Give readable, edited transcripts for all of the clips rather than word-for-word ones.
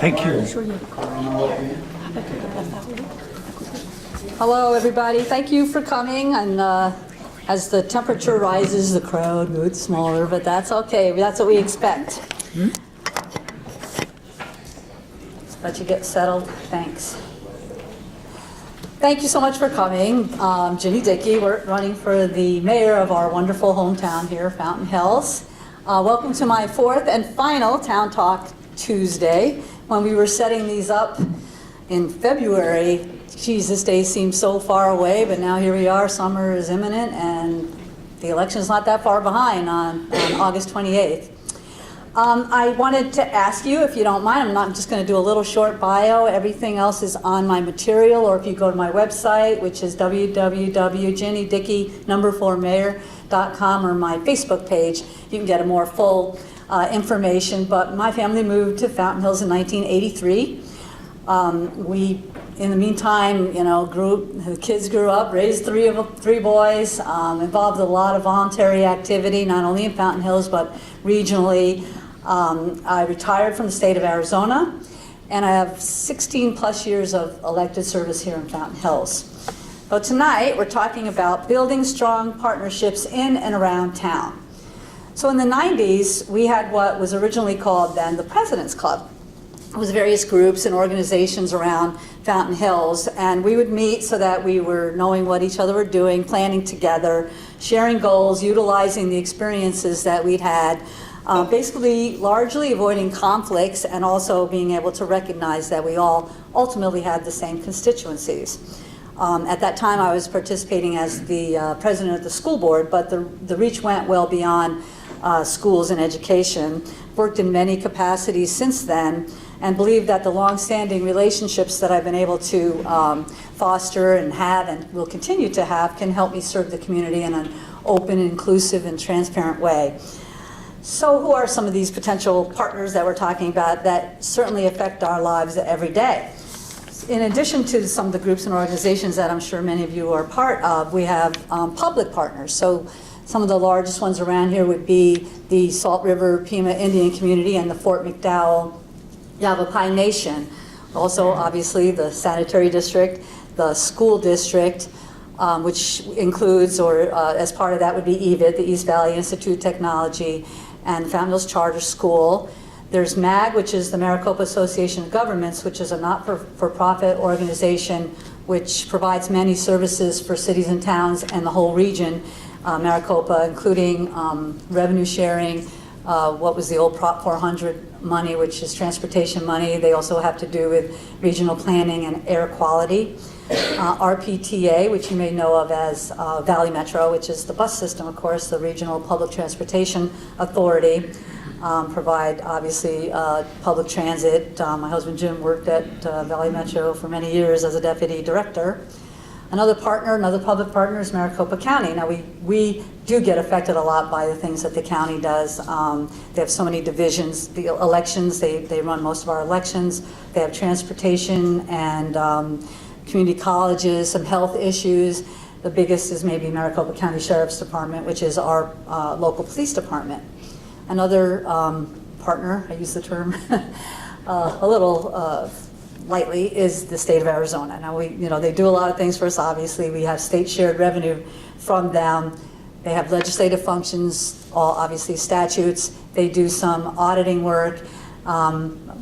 Thank you. Hello, everybody. Thank you for coming. And as the temperature rises, the crowd moves smaller, but that's okay. That's what we expect. Let you get settled. Thanks. Thank you so much for coming. Ginny Dickey, we're running for the mayor of our wonderful hometown here, Fountain Hills. Welcome to my fourth and final Town Talk Tuesday. When we were setting these up in February, geez, this day seemed so far away, but now here we are. Summer is imminent, and the election is not that far behind on August 28th. I wanted to ask you, if you don't mind, I'm just going to do a little short bio. Everything else is on my material, or if you go to my website, which is www.jennydickey4mayor.com, or my Facebook page, you can get a more full information. But my family moved to Fountain Hills in 1983. We, in the meantime, the kids grew up, raised three boys, involved a lot of voluntary activity, not only in Fountain Hills, but regionally. I retired from the state of Arizona, and I have 16 plus years of elected service here in Fountain Hills. So tonight, we're talking about building strong partnerships in and around town. So in the 90s, we had what was originally called then the President's Club. It was various groups and organizations around Fountain Hills, and we would meet so that we were knowing what each other were doing, planning together, sharing goals, utilizing the experiences that we'd had, basically largely avoiding conflicts and also being able to recognize that we all ultimately had the same constituencies. At that time, I was participating as the president of the school board, but the reach went well beyond schools and education. Worked in many capacities since then, and believe that the long-standing relationships that I've been able to foster and have and will continue to have can help me serve the community in an open, inclusive, and transparent way. So who are some of these potential partners that we're talking about that certainly affect our lives every day? In addition to some of the groups and organizations that I'm sure many of you are part of, we have public partners. So some of the largest ones around here would be the Salt River Pima Indian Community and the Fort McDowell Yavapai Nation. Also, obviously, the sanitary district, the school district, which includes, or as part of that would be EVIT, the East Valley Institute of Technology, and Fountain Hills Charter School. There's MAG, which is the Maricopa Association of Governments, which is a not-for-profit organization which provides many services for cities and towns and the whole region, Maricopa, including revenue sharing, what was the old Prop 400 money, which is transportation money. They also have to do with regional planning and air quality. RPTA, which you may know of as Valley Metro, which is the bus system, of course, the Regional Public Transportation Authority, provide, obviously, public transit. My husband Jim worked at Valley Metro for many years as a deputy director. Another public partner is Maricopa County. Now, we do get affected a lot by the things that the county does. They have so many divisions. The elections, they run most of our elections. They have transportation and community colleges, some health issues. The biggest is maybe Maricopa County Sheriff's Department, which is our local police department. Another partner, I use the term a little lightly, is the state of Arizona. Now they do a lot of things for us. Obviously, we have state shared revenue from them. They have legislative functions, all obviously statutes. They do some auditing work.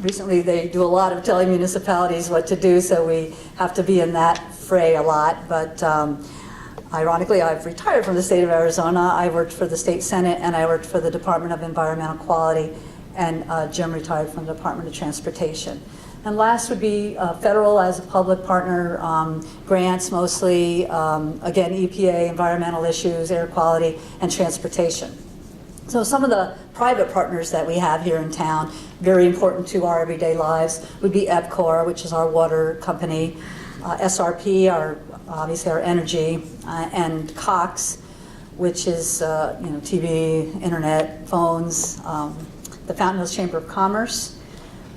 Recently, they do a lot of telling municipalities what to do, so we have to be in that fray a lot. But ironically, I've retired from the state of Arizona. I worked for the state Senate, and I worked for the Department of Environmental Quality, and Jim retired from the Department of Transportation. And last would be federal as a public partner, grants mostly, again, EPA, environmental issues, air quality, and transportation. So some of the private partners that we have here in town, very important to our everyday lives, would be EPCOR, which is our water company, SRP, obviously our energy, and Cox, which is TV, internet, phones, the Fountain Hills Chamber of Commerce,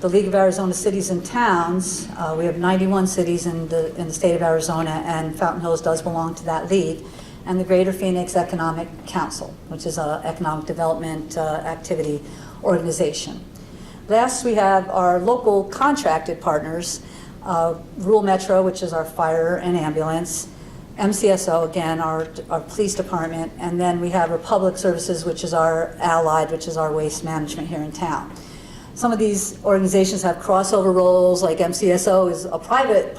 the League of Arizona Cities and Towns. We have 91 cities in the state of Arizona, and Fountain Hills does belong to that league, and the Greater Phoenix Economic Council, which is an economic development activity organization. Last, we have our local contracted partners, Rural Metro, which is our fire and ambulance, MCSO, again, our police department, and then we have Republic Services, which is our allied, which is our waste management here in town. Some of these organizations have crossover roles, like MCSO is a a public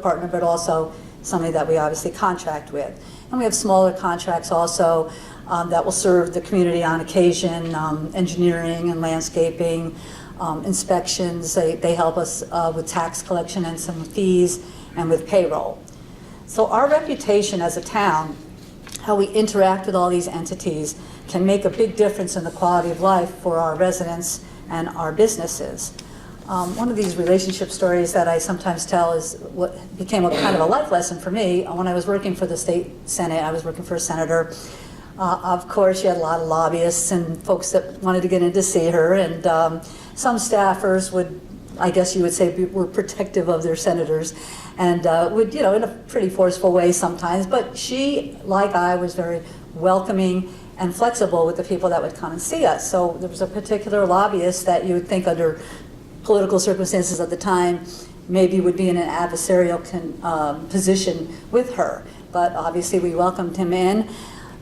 partner, but also somebody that we obviously contract with. And we have smaller contracts also that will serve the community on occasion, engineering and landscaping, inspections. They help us with tax collection and some fees, and with payroll. So our reputation as a town, how we interact with all these entities, can make a big difference in the quality of life for our residents and our businesses. One of these relationship stories that I sometimes tell is what became a kind of a life lesson for me. When I was working for the state senate, I was working for a senator. Of course, she had a lot of lobbyists and folks that wanted to get in to see her, and some staffers would, I guess you would say, were protective of their senators, and would, in a pretty forceful way sometimes. But she, like I, was very welcoming and flexible with the people that would come and see us. So there was a particular lobbyist that you would think, under political circumstances at the time, maybe would be in an adversarial position with her. But obviously we welcomed him in.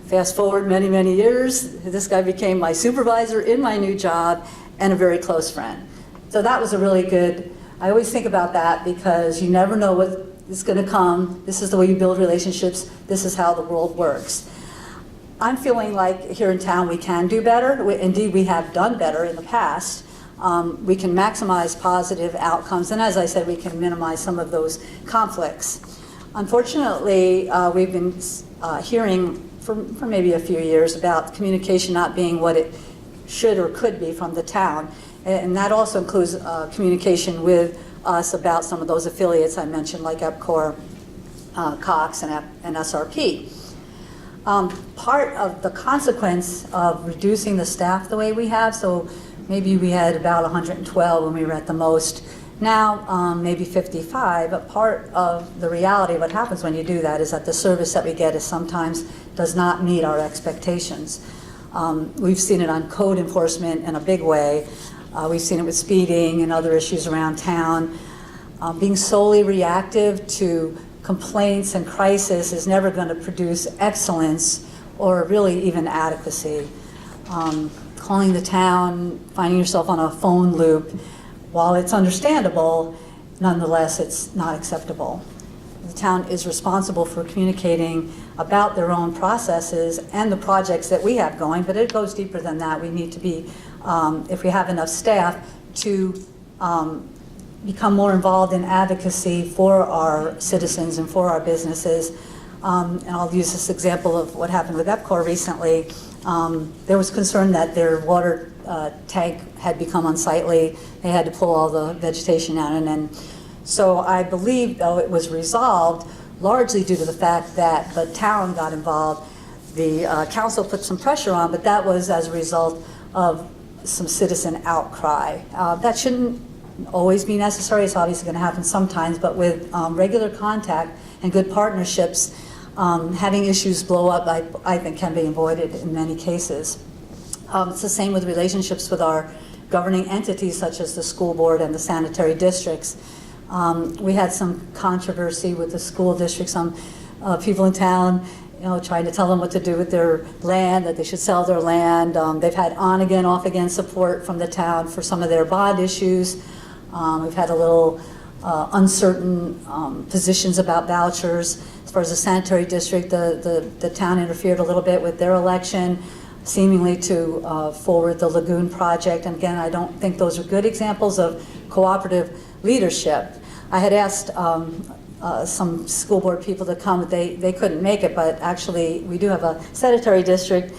Fast forward many, many years, this guy became my supervisor in my new job and a very close friend. So that was a really good, I always think about that, because you never know what is going to come. This is the way you build relationships. This is how the world works. I'm feeling like here in town we can do better. Indeed, we have done better in the past. We can maximize positive outcomes, and as I said, we can minimize some of those conflicts. Unfortunately, we've been hearing for maybe a few years about communication not being what it should or could be from the town, and that also includes communication with us about some of those affiliates I mentioned, like EPCOR, Cox, and SRP. Part of the consequence of reducing the staff the way we have, so maybe we had about 112 when we were at the most, now maybe 55, but part of the reality of what happens when you do that is that the service that we get is sometimes does not meet our expectations. We've seen it on code enforcement in a big way. We've seen it with speeding and other issues around town. Being solely reactive to complaints and crisis is never going to produce excellence or really even adequacy. Calling the town, finding yourself on a phone loop, while it's understandable, nonetheless it's not acceptable. The town is responsible for communicating about their own processes and the projects that we have going, but it goes deeper than that. We need to be, if we have enough staff, to become more involved in advocacy for our citizens and for our businesses. And I'll use this example of what happened with EPCOR recently. There was concern that their water tank had become unsightly. They had to pull all the vegetation out, and so I believe, though, it was resolved largely due to the fact that the town got involved. The council put some pressure on, but that was as a result of some citizen outcry. That shouldn't always be necessary. It's obviously going to happen sometimes, but with regular contact and good partnerships, having issues blow up, I think, can be avoided in many cases. It's the same with relationships with our governing entities, such as the school board and the sanitary districts. We had some controversy with the school districts, some people in town, trying to tell them what to do with their land, that they should sell their land. They've had on-again, off-again support from the town for some of their bond issues. We've had a little uncertain positions about vouchers. As far as the sanitary district, the town interfered a little bit with their election, seemingly to forward the lagoon project. And again, I don't think those are good examples of cooperative leadership. I had asked some school board people to come, but they couldn't make it, but actually we do have a sanitary district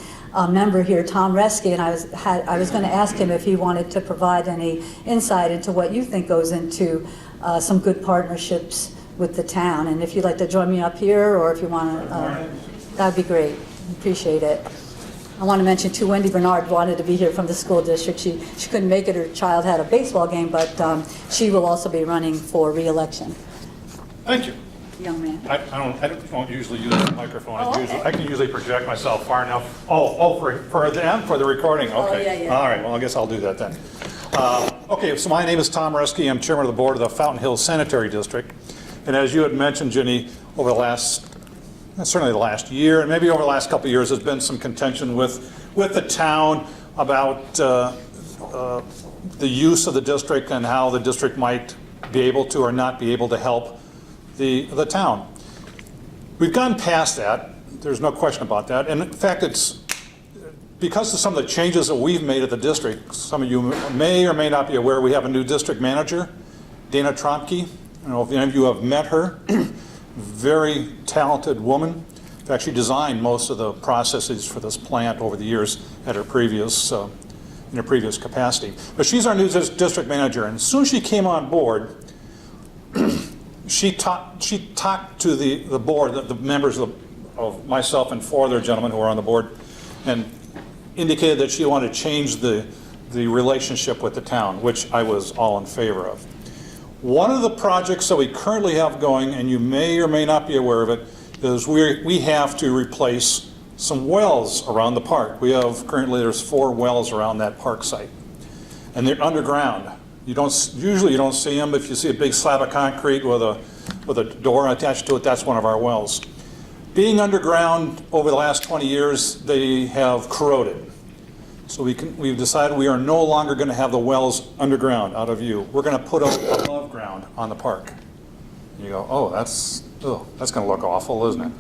member here, Tom Reski, and I was going to ask him if he wanted to provide any insight into what you think goes into some good partnerships with the town. And if you'd like to join me up here, or if you want to, that'd be great. Appreciate it. I want to mention too, Wendy Bernard wanted to be here from the school district. She couldn't make it. Her child had a baseball game, but she will also be running for re-election. Thank you. young man. I don't usually use the microphone. Oh, okay. I can usually project myself far enough. For the recording, okay. Oh, yeah. All right, well, I guess I'll do that then. Okay, so my name is Tom Reski. I'm chairman of the board of the Fountain Hills Sanitary District. And as you had mentioned, Ginny, over certainly the last year, and maybe over the last couple of years, there's been some contention with the town about the use of the district and how the district might be able to or not be able to help the town. We've gone past that. There's no question about that. And in fact, it's because of some of the changes that we've made at the district. Some of you may or may not be aware, we have a new district manager, Dana Tromke. I don't know if any of you have met her. Very talented woman. In fact, she designed most of the processes for this plant over the years at her previous in her previous capacity. But she's our new district manager, and as soon as she came on board, she talked to the board, the members of myself and 4 other gentlemen who are on the board, and indicated that she wanted to change the relationship with the town, which I was all in favor of. One of the projects that we currently have going, and you may or may not be aware of it, is we have to replace some wells around the park. There's 4 wells around that park site, and they're underground. Usually you don't see them. If you see a big slab of concrete with a door attached to it, that's one of our wells. Being underground over the last 20 years, they have corroded. So we've decided we are no longer going to have the wells underground, out of view. We're going to put them above ground on the park. And you go, oh, that's going to look awful, isn't it?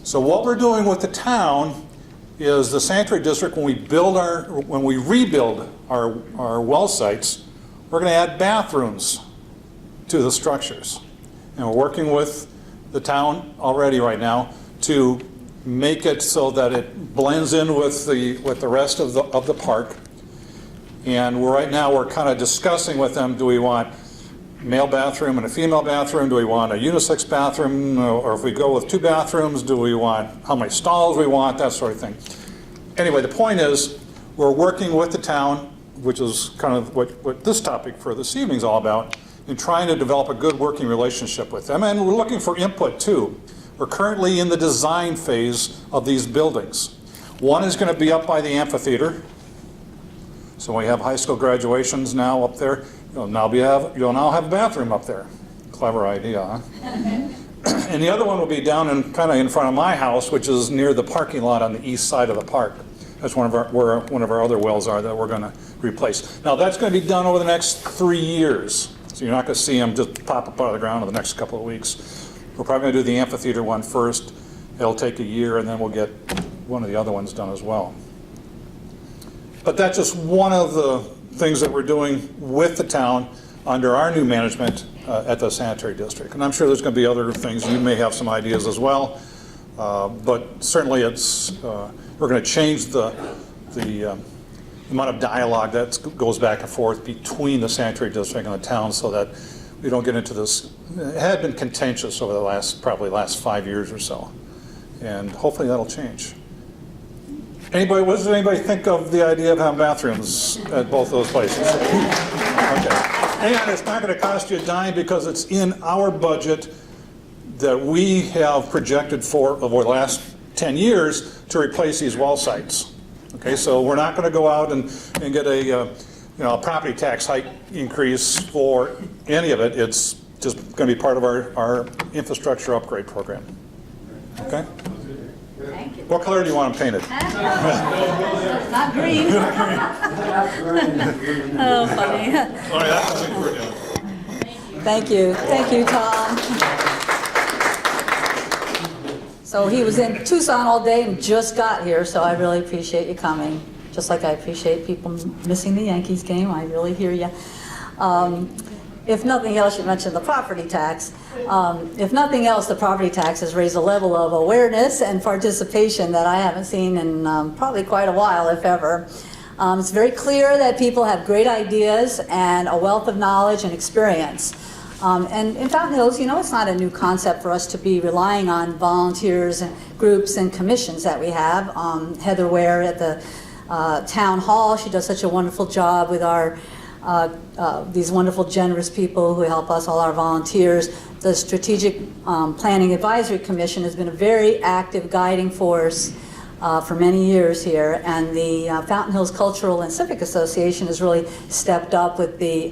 So what we're doing with the town is the sanitary district, when we rebuild our well sites, we're going to add bathrooms to the structures. And we're working with the town already right now to make it so that it blends in with the rest of the park. And right now we're kind of discussing with them, do we want male bathroom and a female bathroom? Do we want a unisex bathroom? Or if we go with 2 bathrooms, do we want how many stalls we want, that sort of thing. Anyway, the point is we're working with the town, which is kind of what this topic for this evening is all about, in trying to develop a good working relationship with them. And we're looking for input too. We're currently in the design phase of these buildings. One is going to be up by the amphitheater. So we have high school graduations now up there. You'll now have a bathroom up there. Clever idea, huh? And the other one will be down kind of in front of my house, which is near the parking lot on the east side of the park. That's where one of our other wells are that we're going to replace. Now that's going to be done over the next 3 years. So you're not going to see them just pop up out of the ground in the next couple of weeks. We're probably going to do the amphitheater one first. It'll take a year, and then we'll get one of the other ones done as well. But that's just one of the things that we're doing with the town under our new management at the sanitary district. And I'm sure there's going to be other things. You may have some ideas as well. But certainly we're going to change the amount of dialogue that goes back and forth between the sanitary district and the town, so that we don't get into this. It had been contentious over the probably last 5 years or so, and hopefully that'll change. What does anybody think of the idea of having bathrooms at both those places? Okay. And it's not going to cost you a dime, because it's in our budget that we have projected for over the last 10 years to replace these well sites. Okay, so we're not going to go out and get a property tax hike increase for any of it. It's just going to be part of our infrastructure upgrade program. Okay? Thank you. What color do you want them painted? Not green. Oh, funny. Sorry, that's what we're doing. Thank you, Tom. So he was in Tucson all day and just got here, so I really appreciate you coming. Just like I appreciate people missing the Yankees game. I really hear you. If nothing else, you mentioned the property tax. If nothing else, the property tax has raised a level of awareness and participation that I haven't seen in probably quite a while, if ever. It's very clear that people have great ideas and a wealth of knowledge and experience. And in Fountain Hills, it's not a new concept for us to be relying on volunteers and groups and commissions that we have. Heather Ware at the town hall, she does such a wonderful job with our these wonderful, generous people who help us, all our volunteers. The Strategic Planning Advisory Commission has been a very active guiding force for many years here, and the Fountain Hills Cultural and Civic Association has really stepped up with the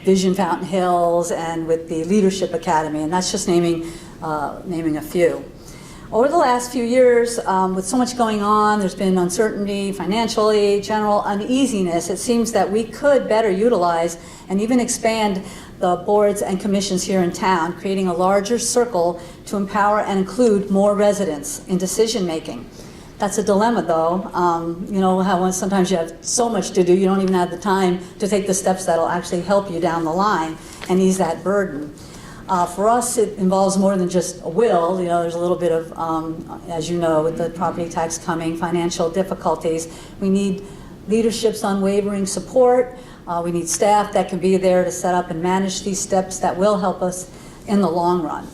Vision Fountain Hills and with the Leadership Academy, and that's just naming a few. Over the last few years, with so much going on, there's been uncertainty financially, general uneasiness. It seems that we could better utilize and even expand the boards and commissions here in town, creating a larger circle to empower and include more residents in decision making. That's a dilemma, though. You know how sometimes you have so much to do, you don't even have the time to take the steps that'll actually help you down the line and ease that burden. For us, it involves more than just a will. You know, there's a little bit of, as you know, with the property tax coming, financial difficulties. We need leadership's unwavering support. We need staff that can be there to set up and manage these steps that will help us in the long run.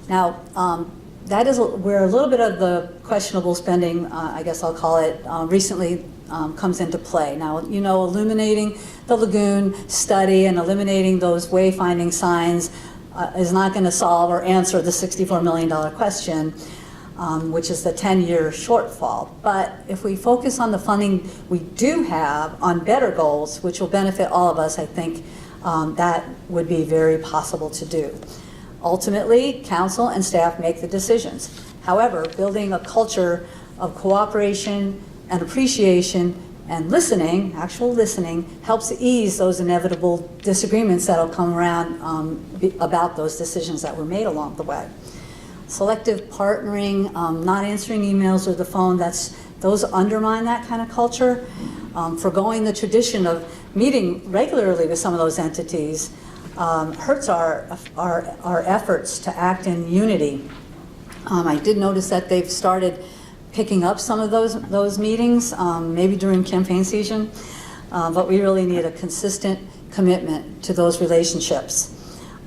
Now, that is where a little bit of the questionable spending, I guess I'll call it, recently comes into play. Now, you know, illuminating the lagoon study and eliminating those wayfinding signs is not going to solve or answer the $64 million question, which is the 10-year shortfall. But if we focus on the funding we do have on better goals, which will benefit all of us, I think that would be very possible to do. Ultimately, council and staff make the decisions. However, building a culture of cooperation and appreciation and listening, actual listening, helps ease those inevitable disagreements that'll come around about those decisions that were made along the way. Selective partnering, not answering emails or the phone, those undermine that kind of culture. Forgoing the tradition of meeting regularly with some of those entities hurts our efforts to act in unity. I did notice that they've started picking up some of those meetings, maybe during campaign season, but we really need a consistent commitment to those relationships.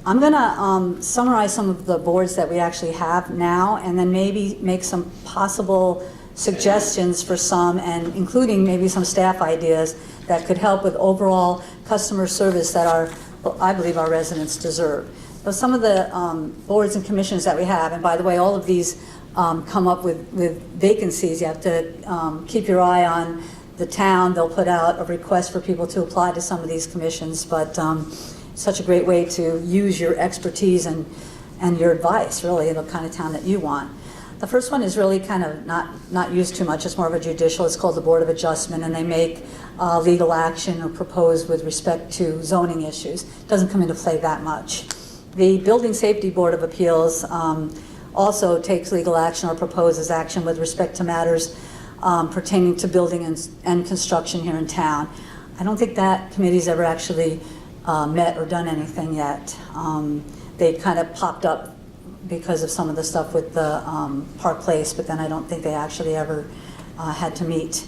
I'm going to summarize some of the boards that we actually have now, and then maybe make some possible suggestions for some, and including maybe some staff ideas that could help with overall customer service that I believe our residents deserve. So some of the boards and commissions that we have, and by the way, all of these come up with vacancies. You have to keep your eye on the town. They'll put out a request for people to apply to some of these commissions, but such a great way to use your expertise and your advice, really, the kind of town that you want. The first one is really kind of not used too much. It's more of a judicial. It's called the Board of Adjustment, and they make legal action or propose with respect to zoning issues. It doesn't come into play that much. The Building Safety Board of Appeals also takes legal action or proposes action with respect to matters pertaining to building and construction here in town. I don't think that committee's ever actually met or done anything yet. They kind of popped up because of some of the stuff with the Park Place, but then I don't think they actually ever had to meet.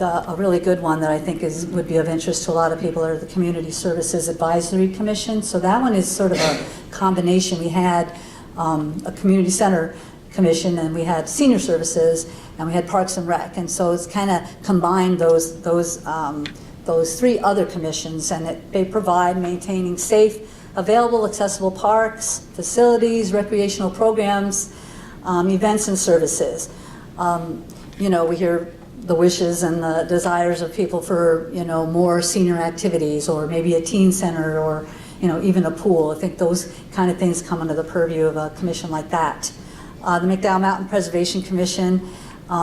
A really good one that I think would be of interest to a lot of people are the Community Services Advisory Commission. So that one is sort of a combination. We had a community center commission, and we had senior services, and we had Parks and Rec, and so it's kind of combined those three other commissions, and they provide maintaining safe, available, accessible parks, facilities, recreational programs, events and services. You know, we hear the wishes and the desires of people for, you know, more senior activities, or maybe a teen center, or, you know, even a pool. I think those kind of things come under the purview of a commission like that. The McDowell Mountain Preservation Commission,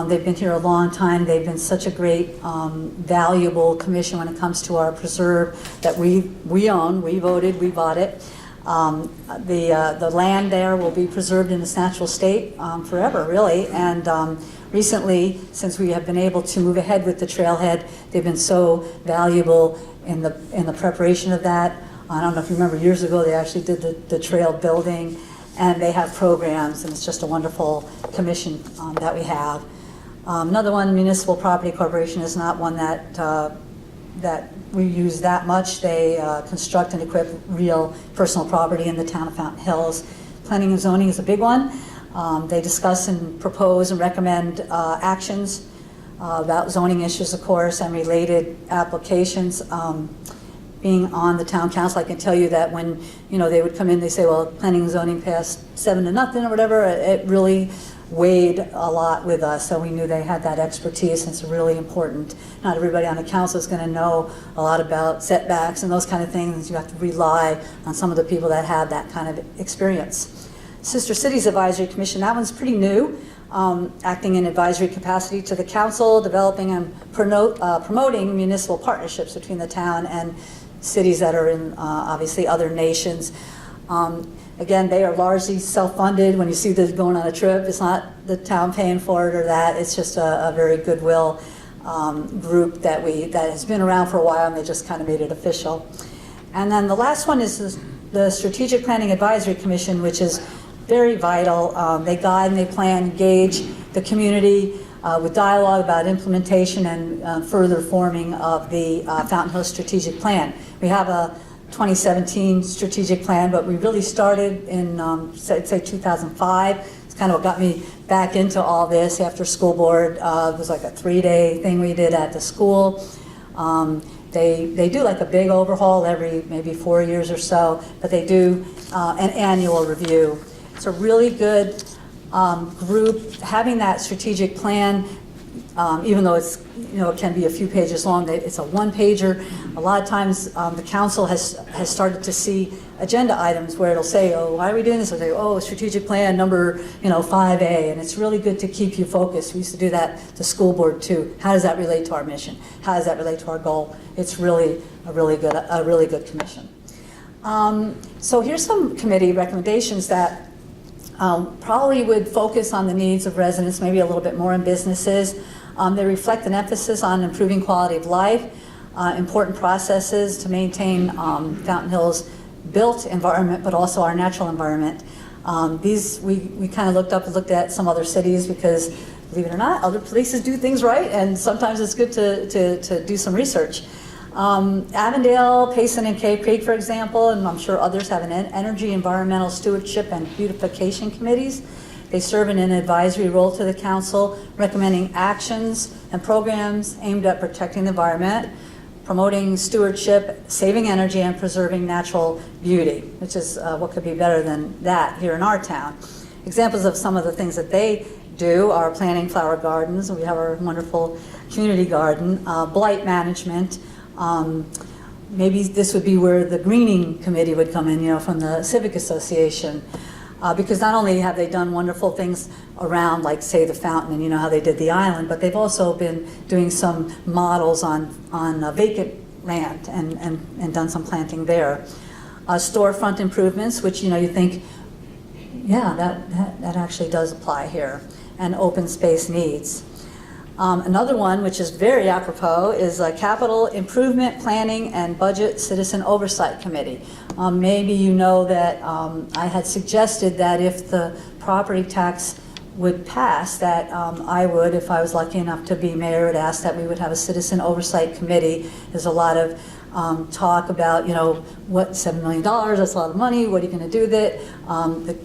they've been here a long time. They've been such a great, valuable commission when it comes to our preserve that we own. We voted, we bought it. The land there will be preserved in its natural state forever, really. And recently, since we have been able to move ahead with the trailhead, they've been so valuable in the preparation of that. I don't know if you remember, years ago they actually did the trail building, and they have programs, and it's just a wonderful commission that we have. Another one, Municipal Property Corporation, is not one that we use that much. They construct and equip real personal property in the town of Fountain Hills. Planning and zoning is a big one. They discuss and propose and recommend actions about zoning issues, of course, and related applications. being on the town council, I can tell you that when, they would come in, they say, well, planning and zoning passed 7-0 or whatever, it really weighed a lot with us, so we knew they had that expertise, and it's really important. Not everybody on the council is going to know a lot about setbacks and those kind of things. You have to rely on some of the people that have that kind of experience. Sister Cities Advisory Commission, that one's pretty new, acting in advisory capacity to the council, developing and promoting municipal partnerships between the town and cities that are in, obviously, other nations. Again, they are largely self-funded. When you see this going on a trip, it's not the town paying for it or that. It's just a very goodwill group that has been around for a while, and they just kind of made it official. And then the last one is the Strategic Planning Advisory Commission, which is very vital. They guide and they plan, engage the community with dialogue about implementation and further forming of the Fountain Hills Strategic Plan. We have a 2017 strategic plan, but we really started in, say 2005. It's kind of what got me back into all this after school board. It was like a 3-day thing we did at the school. They do like a big overhaul every maybe 4 years or so, but they do an annual review. It's a really good group. Having that strategic plan, even though it's, it can be a few pages long, it's a one-pager. A lot of times the council has started to see agenda items where it'll say, oh, why are we doing this? Or they go, oh, strategic plan number 5A, and it's really good to keep you focused. We used to do that to school board too. How does that relate to our mission? How does that relate to our goal? It's really a really good commission. So here's some committee recommendations that probably would focus on the needs of residents, maybe a little bit more in businesses. They reflect an emphasis on improving quality of life, important processes to maintain Fountain Hills' built environment, but also our natural environment. We kind of looked at some other cities because, believe it or not, other places do things right, and sometimes it's good to do some research. Avondale, Payson, and Cave Creek, for example, and I'm sure others have an energy, environmental stewardship, and beautification committees. They serve in an advisory role to the council, recommending actions and programs aimed at protecting the environment, promoting stewardship, saving energy, and preserving natural beauty, which is what could be better than that here in our town. Examples of some of the things that they do are planting flower gardens. We have our wonderful community garden, blight management. Maybe this would be where the greening committee would come in, from the Civic Association. Because not only have they done wonderful things around, like, say, the fountain, and how they did the island, but they've also been doing some models on vacant land and done some planting there. Storefront improvements, which, you think, yeah, that actually does apply here, and open space needs. Another one, which is very apropos, is a Capital Improvement Planning and Budget Citizen Oversight Committee. Maybe you know that I had suggested that if the property tax would pass, that I would, if I was lucky enough to be mayor, would ask that we would have a Citizen Oversight Committee. There's a lot of talk about, what, $7 million, that's a lot of money, what are you going to do with it?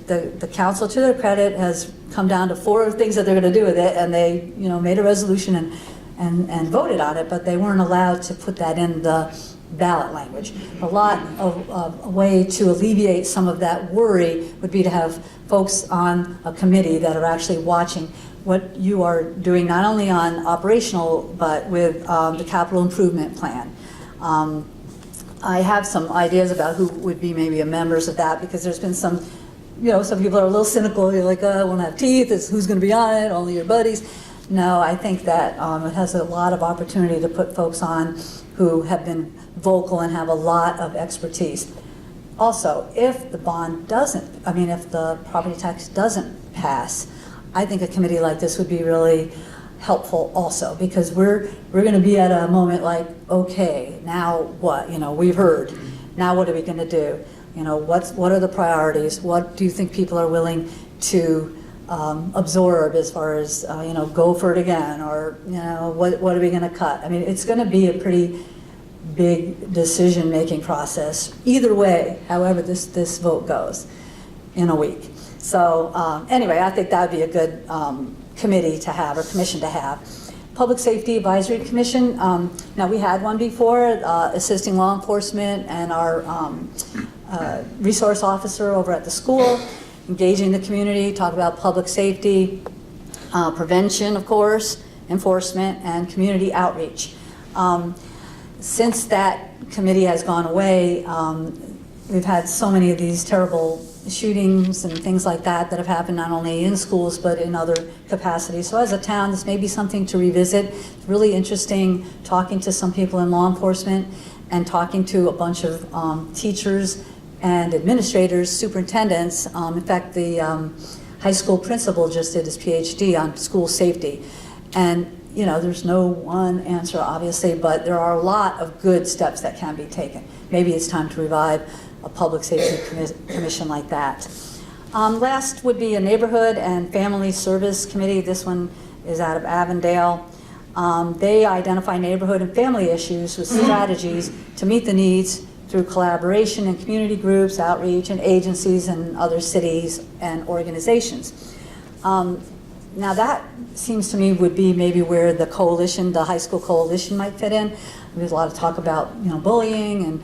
The council, to their credit, has come down to 4 things that they're going to do with it, and they, made a resolution and voted on it, but they weren't allowed to put that in the ballot language. A way to alleviate some of that worry would be to have folks on a committee that are actually watching what you are doing, not only on operational, but with the capital improvement plan. I have some ideas about who would be maybe members of that, because there's been some, some people are a little cynical. You're like, I won't have teeth. Who's going to be on it? Only your buddies. No, I think that it has a lot of opportunity to put folks on who have been vocal and have a lot of expertise. Also, if the bond if the property tax doesn't pass, I think a committee like this would be really helpful also, because we're going to be at a moment like, okay, now what? We've heard. Now what are we going to do? What are the priorities? What do you think people are willing to absorb as far as go for it again, or what are we going to cut? I mean, it's going to be a pretty big decision-making process either way, however this vote goes in a week. So anyway, I think that would be a good committee to have, or commission to have. Public Safety Advisory Commission. Now, we had one before, assisting law enforcement and our resource officer over at the school, engaging the community, talk about public safety, prevention, of course, enforcement, and community outreach. Since that committee has gone away, we've had so many of these terrible shootings and things like that that have happened not only in schools but in other capacities. So as a town, this may be something to revisit. It's really interesting talking to some people in law enforcement and talking to a bunch of teachers and administrators, superintendents. In fact, the high school principal just did his PhD on school safety. And you know, there's no one answer, obviously, but there are a lot of good steps that can be taken. Maybe it's time to revive a public safety commission like that. Last would be a neighborhood and family service committee. This one is out of Avondale. They identify neighborhood and family issues with strategies to meet the needs through collaboration in community groups, outreach, and agencies and other cities and organizations. Now that seems to me would be maybe where the coalition, the high school coalition might fit in. There's a lot of talk about, you know, bullying and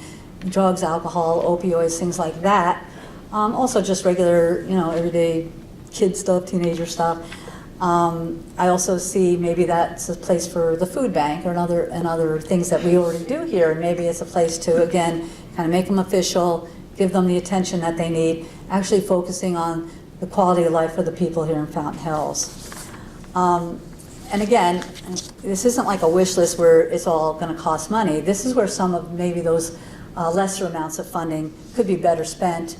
drugs, alcohol, opioids, things like that. Also just regular, you know, everyday kid stuff, teenager stuff. I also see maybe that's a place for the food bank and other things that we already do here. And maybe it's a place to, again, kind of make them official, give them the attention that they need, actually focusing on the quality of life for the people here in Fountain Hills. And again, this isn't like a wish list where it's all going to cost money. This is where some of maybe those lesser amounts of funding could be better spent,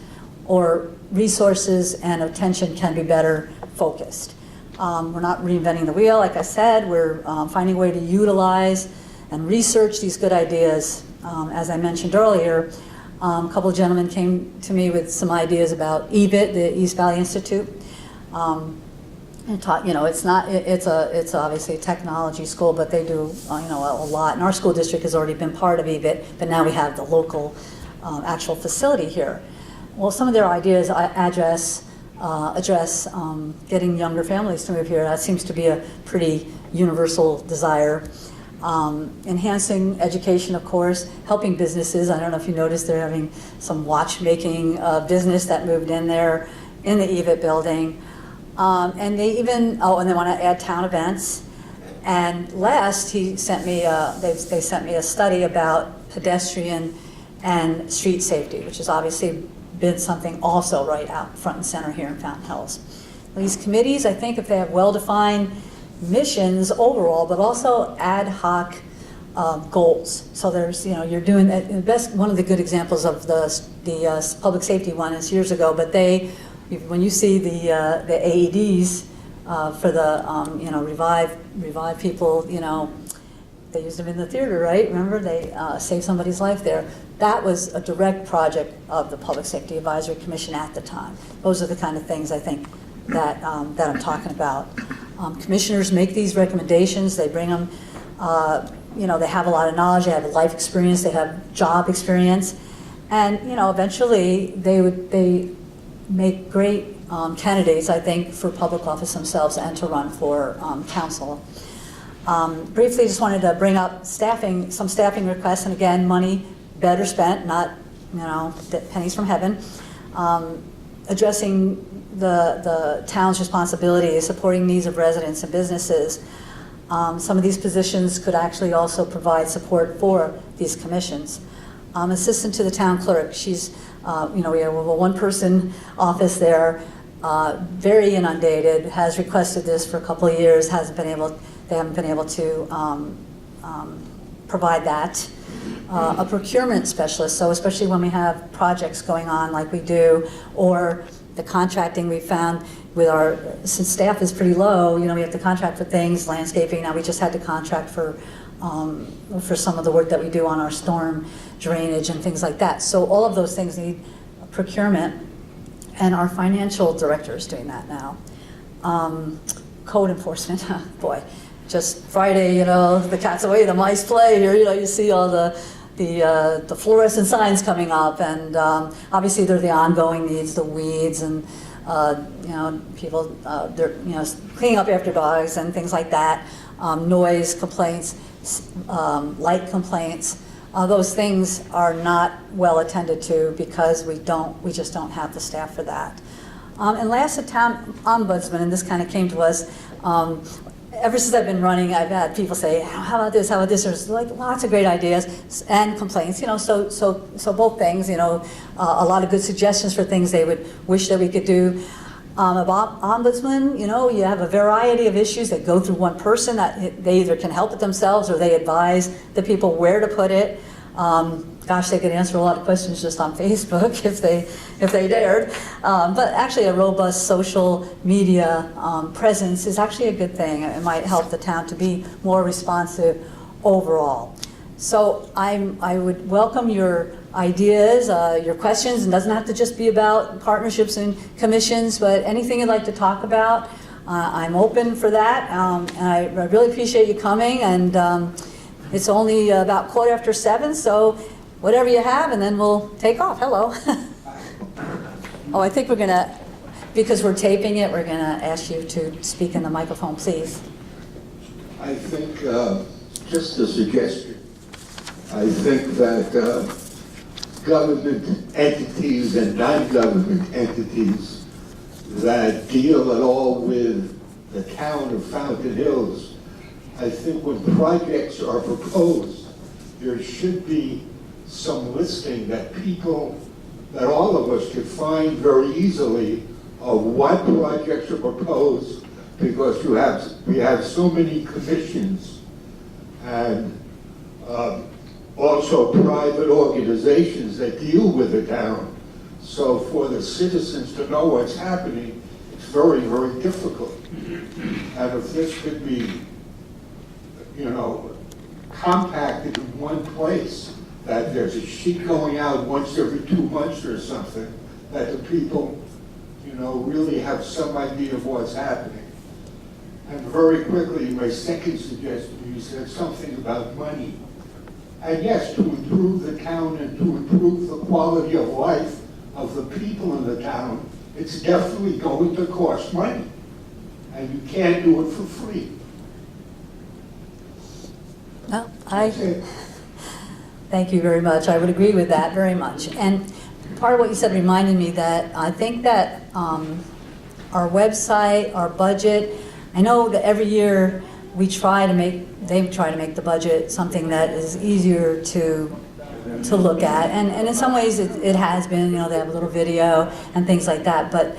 or resources and attention can be better focused. We're not reinventing the wheel, like I said. We're finding a way to utilize and research these good ideas. As I mentioned earlier, a couple of gentlemen came to me with some ideas about EVIT, the East Valley Institute. And taught, you know, it's obviously a technology school, but they do, you know, a lot. And our school district has already been part of EVIT, but now we have the local actual facility here. Well, some of their ideas address getting younger families to move here. That seems to be a pretty universal desire. Enhancing education, of course, helping businesses. I don't know if you noticed they're having some watchmaking business that moved in there in the EVIT building. And they even, and they want to add town events. And last, he sent me, they sent me a study about pedestrian and street safety, which has obviously been something also right out front and center here in Fountain Hills. These committees, I think if they have well-defined missions overall, but also ad hoc goals. So there's, you know, you're doing the best. One of the good examples of the public safety one is years ago, but when you see the AEDs for the you know, revive people, you know, they used them in the theater, right? Remember, they saved somebody's life there. That was a direct project of the Public Safety Advisory Commission at the time. Those are the kind of things I think that that I'm talking about. Commissioners make these recommendations. They bring them. You know, they have a lot of knowledge. They have life experience. They have job experience, and you know, eventually they make great candidates, I think, for public office themselves and to run for council. Briefly, just wanted to bring up staffing, some staffing requests, and again, money better spent, not, you know, pennies from heaven. Addressing the town's responsibility is supporting needs of residents and businesses. Some of these positions could actually also provide support for these commissions. Assistant to the town clerk, she's, you know, we have a one-person office there, very inundated, has requested this for a couple of years, they haven't been able to provide that. A procurement specialist, so especially when we have projects going on like we do, or the contracting we found with since staff is pretty low, you know, we have to contract for things, landscaping. Now we just had to contract for some of the work that we do on our storm drainage and things like that. So all of those things need procurement, and our financial director is doing that now. Code enforcement, boy, just Friday, you know, the cat's away, the mice play here, you know, you see all the fluorescent signs coming up, and obviously they're the ongoing needs, the weeds, and you know, people, they're, you know, cleaning up after dogs and things like that. noise complaints, light complaints. Those things are not well attended to because we just don't have the staff for that. And last, the town ombudsman, and this kind of came to us, ever since I've been running, I've had people say, how about this, how about this? There's like lots of great ideas and complaints, so both things, a lot of good suggestions for things they would wish that we could do. About ombudsman, you have a variety of issues that go through one person that they either can help it themselves or they advise the people where to put it. Gosh, they could answer a lot of questions just on Facebook if they dared. But actually a robust social media presence is actually a good thing. It might help the town to be more responsive overall. So I would welcome your ideas, your questions. It doesn't have to just be about partnerships and commissions, but anything you'd like to talk about, I'm open for that. And I really appreciate you coming. And it's only about 7:15, so whatever you have, and then we'll take off. Hello. Oh, I think we're going to, because we're taping it, we're going to ask you to speak in the microphone, please. I think, just a suggestion, I think that government entities and non-government entities that deal at all with the town of Fountain Hills, I think when projects are proposed, there should be some listing that all of us could find very easily of what projects are proposed, because we have so many commissions and also private organizations that deal with the town. So for the citizens to know what's happening, it's very, very difficult. And if this could be, compacted in one place, that there's a sheet going out once every 2 months or something, that the people, really have some idea of what's happening. And very quickly, my second suggestion, you said something about money. And yes, to improve the town and to improve the quality of life of the people in the town, it's definitely going to cost money. And you can't do it for free. No, thank you very much. I would agree with that very much. And part of what you said reminded me that I think that our website, our budget, I know that every year they try to make the budget something that is easier to look at. And in some ways it has been, they have a little video and things like that. But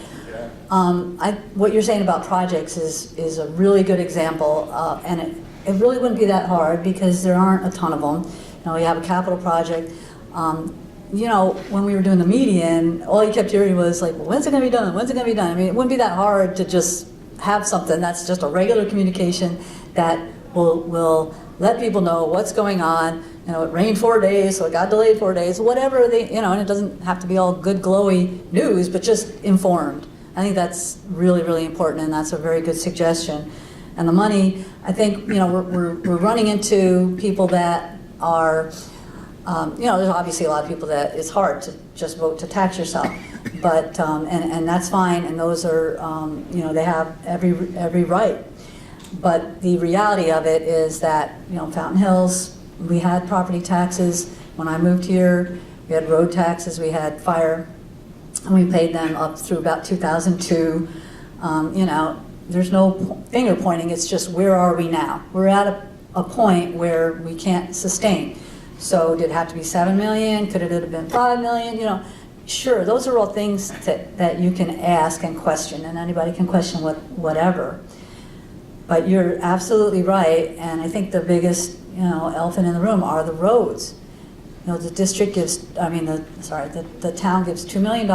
what you're saying about projects is a really good example. And it really wouldn't be that hard because there aren't a ton of them. You have a capital project. When we were doing the median, all you kept hearing was like, well, when's it going to be done? When's it going to be done? I mean, it wouldn't be that hard to just have something that's just a regular communication that will let people know what's going on. It rained 4 days, so it got delayed 4 days, whatever and it doesn't have to be all good, glowy news, but just informed. I think that's really, really important, and that's a very good suggestion. And the money, I think, we're running into people that are, there's obviously a lot of people that it's hard to just vote to tax yourself, but, and that's fine, and those are, they have every right. But the reality of it is that, Fountain Hills, we had property taxes. When I moved here, we had road taxes, we had fire, and we paid them up through about 2002. There's no finger pointing, it's just where are we now? We're at a point where we can't sustain. So did it have to be 7 million? Could it have been 5 million? Sure, those are all things that you can ask and question, and anybody can question whatever. But you're absolutely right, and I think the biggest, elephant in the room are the roads. The district gives, the town gives $2 million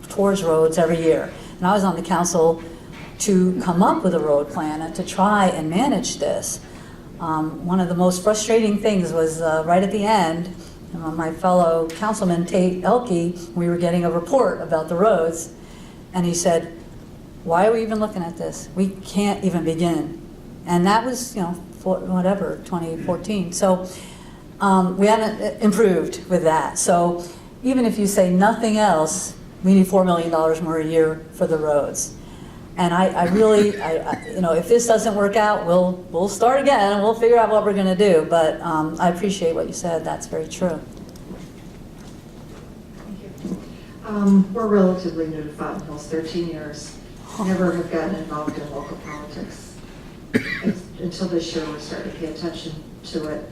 towards roads every year. And I was on the council to come up with a road plan and to try and manage this. One of the most frustrating things was right at the end, my fellow councilman, Tate Elke, we were getting a report about the roads, and he said, why are we even looking at this? We can't even begin. And that was, 2014. So we haven't improved with that. So even if you say nothing else, we need $4 million more a year for the roads. And I really, you know, if this doesn't work out, we'll start again and we'll figure out what we're going to do. But I appreciate what you said. That's very true. We're relatively new to Fountain Hills, 13 years. Never have gotten involved in local politics. Until this year, we're starting to pay attention to it.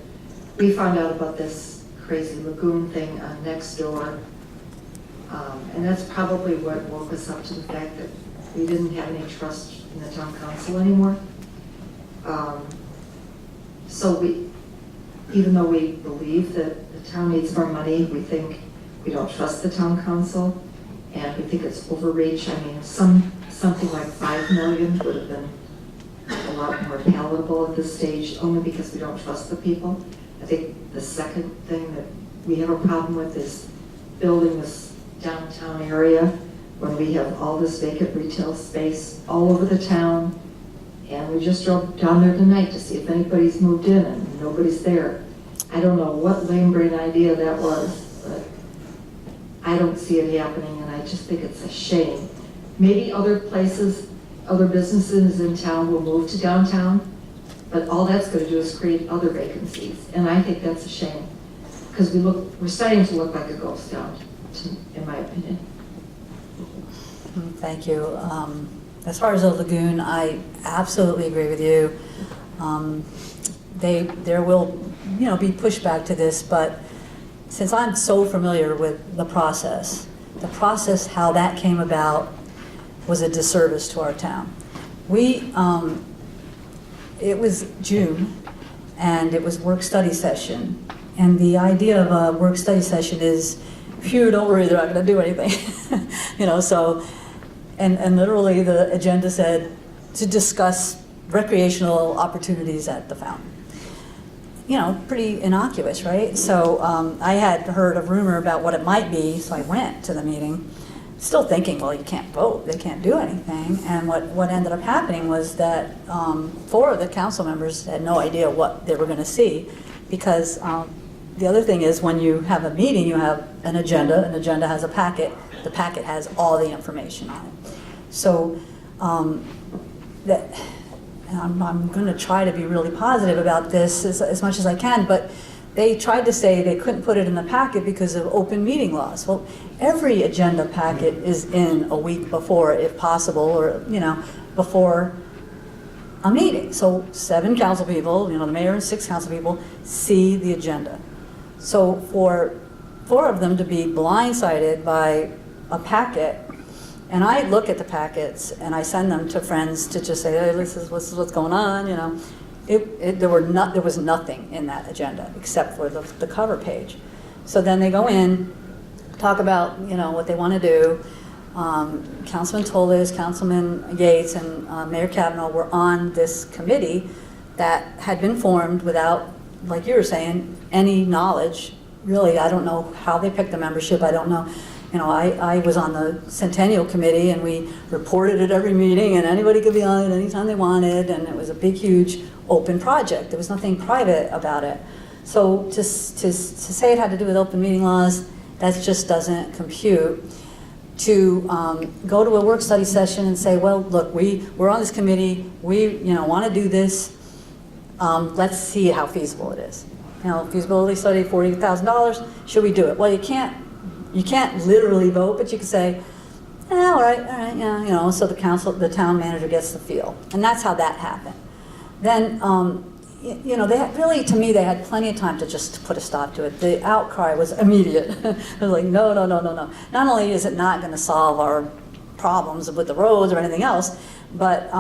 We found out about this crazy lagoon thing on Nextdoor. And that's probably what woke us up to the fact that we didn't have any trust in the town council anymore. So even though we believe that the town needs more money, we don't trust the town council, and we think it's overreach. I mean, something like $5 million would have been a lot more palatable at this stage, only because we don't trust the people. I think the second thing that we have a problem with is building this downtown area when we have all this vacant retail space all over the town. And we just drove down there tonight to see if anybody's moved in, and nobody's there. I don't know what lame brain idea that was, but I don't see it happening, and I just think it's a shame. Maybe other places, other businesses in town will move to downtown, but all that's going to do is create other vacancies, and I think that's a shame, because we're starting to look like a ghost town, in my opinion. Thank you. As far as the lagoon, I absolutely agree with you. There will, be pushback to this, but since I'm so familiar with the process, how that came about was a disservice to our town. It was June, and it was work-study session, and the idea of a work-study session is, phew, don't worry, they're not going to do anything. And literally the agenda said to discuss recreational opportunities at the fountain. Pretty innocuous, right? So I had heard a rumor about what it might be, so I went to the meeting, still thinking, well, you can't vote, they can't do anything. And what ended up happening was that 4 of the council members had no idea what they were going to see, because the other thing is, when you have a meeting, you have an agenda has a packet, the packet has all the information on it. So I'm going to try to be really positive about this as much as I can, but they tried to say they couldn't put it in the packet because of open meeting laws. Well, every agenda packet is in a week before, if possible, or, before a meeting. So 7 council people, the mayor and 6 council people, see the agenda. So for 4 of them to be blindsided by a packet, and I look at the packets and I send them to friends to just say, hey, this is what's going on, there was nothing in that agenda except for the cover page. So then they go in, talk about what they want to do. Councilman Toles, Councilman Yates, and Mayor Kavanaugh were on this committee that had been formed without, like you were saying, any knowledge. Really, I don't know how they picked the membership. I don't know. I was on the Centennial Committee, and we reported at every meeting, and anybody could be on it anytime they wanted, and it was a big, huge, open project. There was nothing private about it. So to say it had to do with open meeting laws, that just doesn't compute. To go to a work study session and say, well, look, we're on this committee, we want to do this, let's see how feasible it is. Feasibility study, $40,000, should we do it? Well, you can't literally vote, but you can say, all right, yeah, so the town manager gets the feel. And that's how that happened. Then, they had, really, to me, they had plenty of time to just put a stop to it. The outcry was immediate. It was like, no. Not only is it not going to solve our problems with the roads or anything else, but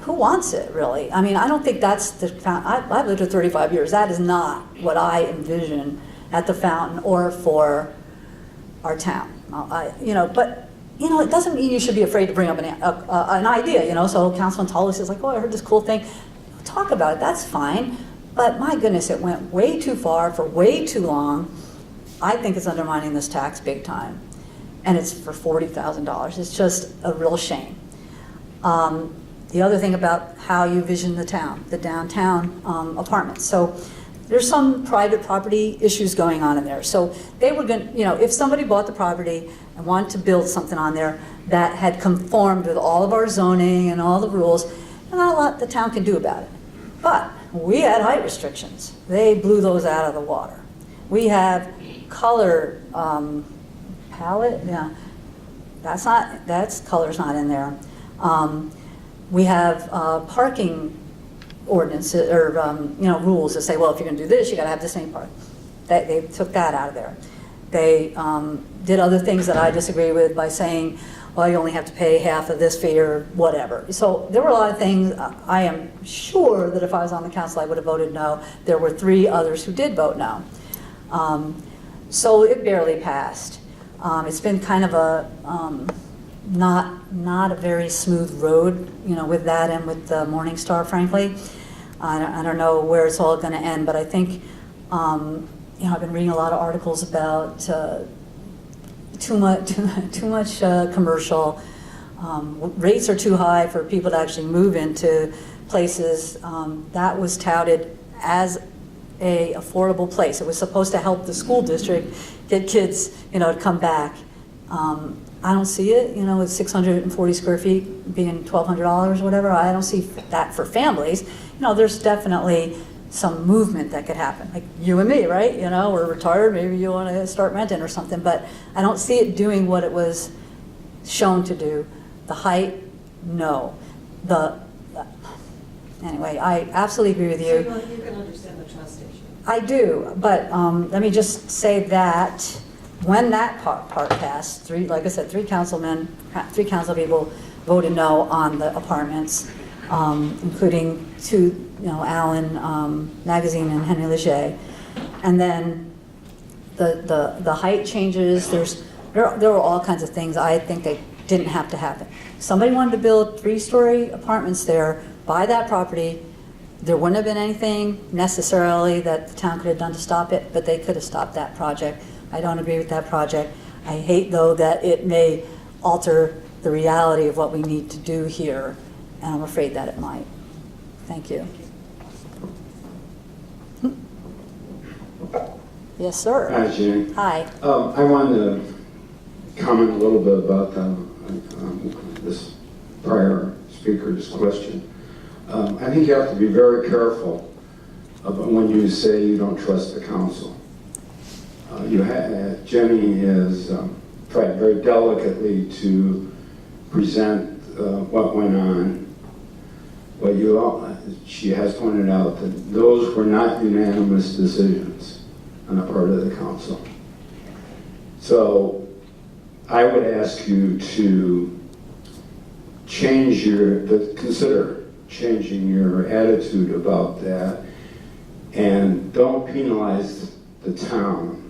who wants it, really? I mean, I don't think that's I've lived for 35 years. That is not what I envision at the fountain or for our town. But it doesn't mean you should be afraid to bring up an idea. So Councilman Tullis is like, oh, I heard this cool thing. Talk about it. That's fine. But my goodness, it went way too far for way too long. I think it's undermining this tax big time, and it's for $40,000. It's just a real shame. The other thing about how you vision the town, the downtown apartments. So there's some private property issues going on in there. So they were going to, you know, if somebody bought the property and wanted to build something on there that had conformed with all of our zoning and all the rules, there's not a lot the town can do about it. But we had height restrictions. They blew those out of the water. We have color palette, yeah, color's not in there. We have parking ordinances, or, you know, rules that say, well, if you're gonna do this, you gotta have this many parking. They took that out of there. They did other things that I disagree with by saying, well, you only have to pay half of this fee or whatever. So there were a lot of things. I am sure that if I was on the council, I would have voted no. There were 3 others who did vote no. So it barely passed. It's been kind of a not a very smooth road, you know, with that and with the Morningstar, frankly. I don't know where it's all going to end, but I think, you know, I've been reading a lot of articles about too much commercial. Rates are too high for people to actually move into places. That was touted as a affordable place. It was supposed to help the school district get kids, you know, to come back. I don't see it, you know, with 640 square feet being $1,200 or whatever. I don't see that for families. You know, there's definitely some movement that could happen. Like you and me, right? You know, we're retired, maybe you want to start renting or something, but I don't see it doing what it was shown to do. The height, no. Anyway, I absolutely agree with you. So you can understand the trust issue. I do, but let me just say that when that part passed, like I said, 3 council people voted no on the apartments, including 2, you know, Allen Magazine and Henry Leger. And then the height changes, there were all kinds of things I think they didn't have to happen. Somebody wanted to build 3-story apartments there, buy that property. There wouldn't have been anything necessarily that the town could have done to stop it, but they could have stopped that project. I don't agree with that project. I hate, though, that it may alter the reality of what we need to do here, and I'm afraid that it might. Thank you. Yes, sir. Hi, Jenny. Hi. I wanted to comment a little bit about this prior speaker's question. I think you have to be very careful about when you say you don't trust the council. Jenny has tried very delicately to present what went on, but she has pointed out that those were not unanimous decisions on the part of the council. So I would ask you to consider changing your attitude about that, and don't penalize the town.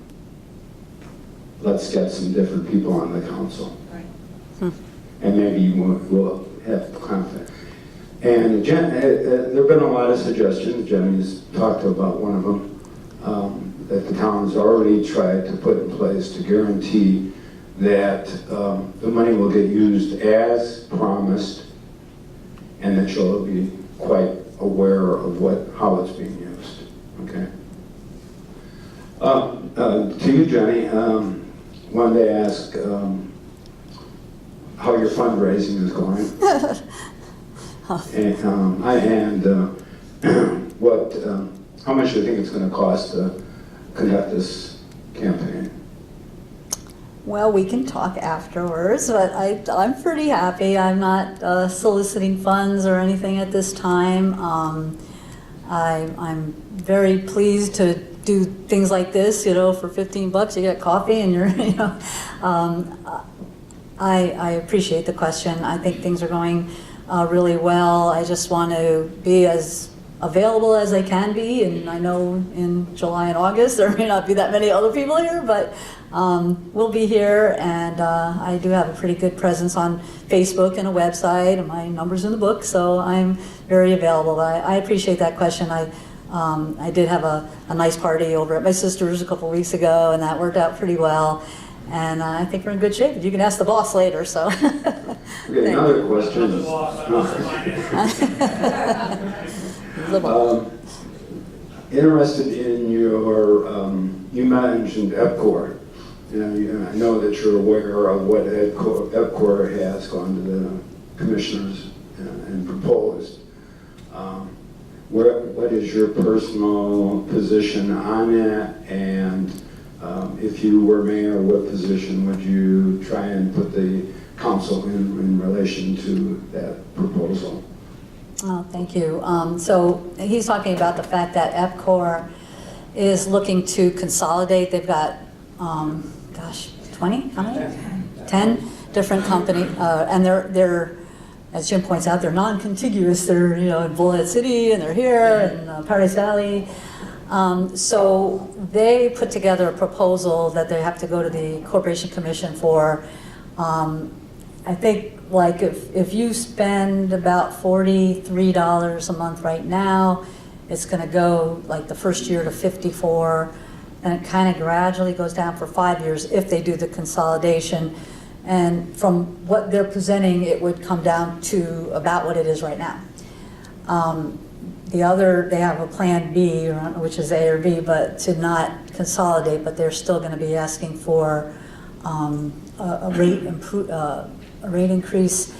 Let's get some different people on the council. Right. And maybe we'll have confidence. And there have been a lot of suggestions. Jenny's talked about one of them, that the town's already tried to put in place to guarantee that the money will get used as promised, and that you'll be quite aware of how it's being used. Okay. To you, Jenny, wanted to ask how your fundraising is going, and how much do you think it's going to cost to conduct this campaign? Well, we can talk afterwards, but I'm pretty happy. I'm not soliciting funds or anything at this time. I'm very pleased to do things like this, you know, for $15 you get coffee and you're, you know. I appreciate the question. I think things are going really well. I just want to be as available as I can be, and I know in July and August there may not be that many other people here, but we'll be here, and I do have a pretty good presence on Facebook and a website, and my number's in the book, so I'm very available. I appreciate that question. I did have a nice party over at my sister's a couple weeks ago, and that worked out pretty well, and I think we're in good shape. You can ask the boss later, so. Okay, another question. interested in your, you mentioned EPCOR. I know that you're aware of what EPCOR has gone to the commissioners and proposed. What is your personal position on it? And if you were mayor, what position would you try and put the council in relation to that proposal? Oh, thank you. So he's talking about the fact that EPCOR is looking to consolidate. They've got, 20, how many? 10 different companies, and they're, as Jim points out, they're non-contiguous. They're, in Bullhead City, and they're here, in Paradise Valley. So they put together a proposal that they have to go to the Corporation Commission for. I think, like, if you spend about $43 a month right now, it's going to go, like, the first year to $54, and it kind of gradually goes down for 5 years if they do the consolidation. And from what they're presenting, it would come down to about what it is right now. They have a plan B, which is A or B, but to not consolidate, but they're still going to be asking for a rate increase.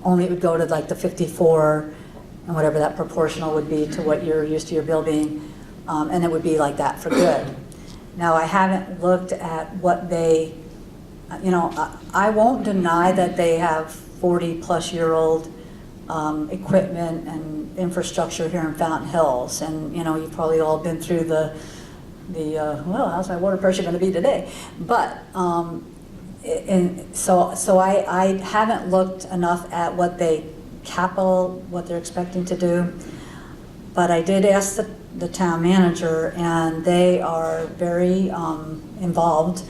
Only it would go to like the 54 and whatever that proportional would be to what you're used to your bill being, and it would be like that for good. Now, I haven't looked at what they, I won't deny that they have 40-plus-year-old equipment and infrastructure here in Fountain Hills, and you've probably all been through the well, how's my water pressure going to be today? But so I haven't looked enough at what what they're expecting to do. But I did ask the town manager, and they are very involved.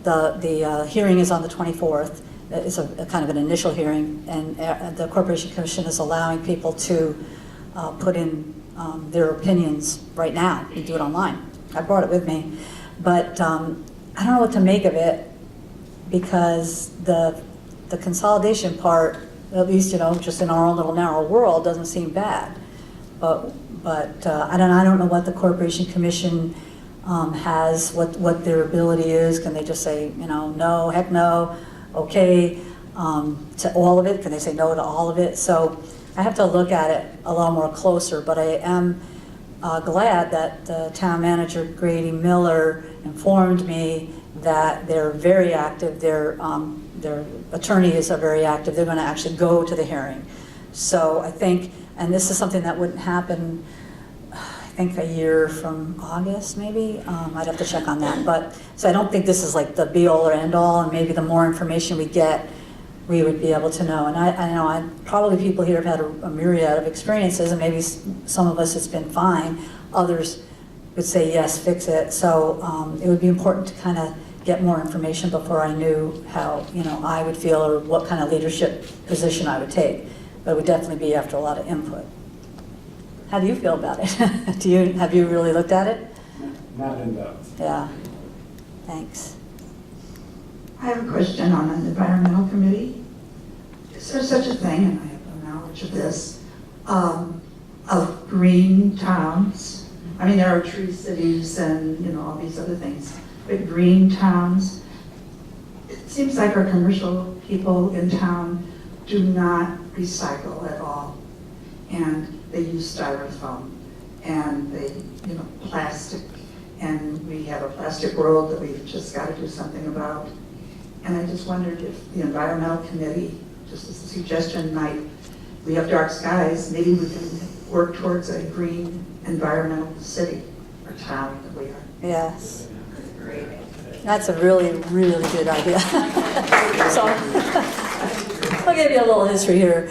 The hearing is on the 24th. It's a kind of an initial hearing, and the Corporation Commission is allowing people to put in their opinions right now. You do it online. I brought it with me. But I don't know what to make of it, because the consolidation part, at least, just in our own little narrow world, doesn't seem bad. But I don't know what the Corporation Commission has, what their ability is. Can they just say, no, heck no, okay, to all of it? Can they say no to all of it? So I have to look at it a little more closer, but I am glad that the town manager, Grady Miller, informed me that they're very active. Their attorneys are very active. They're going to actually go to the hearing. So I think, and this is something that wouldn't happen, I think a year from August, maybe. I'd have to check on that. But so I don't think this is like the be-all or end-all, and maybe the more information we get, we would be able to know. And I know probably people here have had a myriad of experiences, and maybe some of us it's been fine. Others would say, yes, fix it. So it would be important to kind of get more information before I knew how I would feel, or what kind of leadership position I would take. But it would definitely be after a lot of input. How do you feel about it? Have you really looked at it? Not in depth. Yeah. Thanks. I have a question on an environmental committee. Is there such a thing, and I have no knowledge of this, of green towns? I mean, there are tree cities and, all these other things, but green towns, it seems like our commercial people in town do not recycle at all. And they use styrofoam, and they, plastic, and we have a plastic world that we've just got to do something about. And I just wondered if the environmental committee, just as a suggestion, we have dark skies, maybe we can work towards a green environmental city or town that we are. Yes. That's a really, really good idea. So I'll give you a little history here.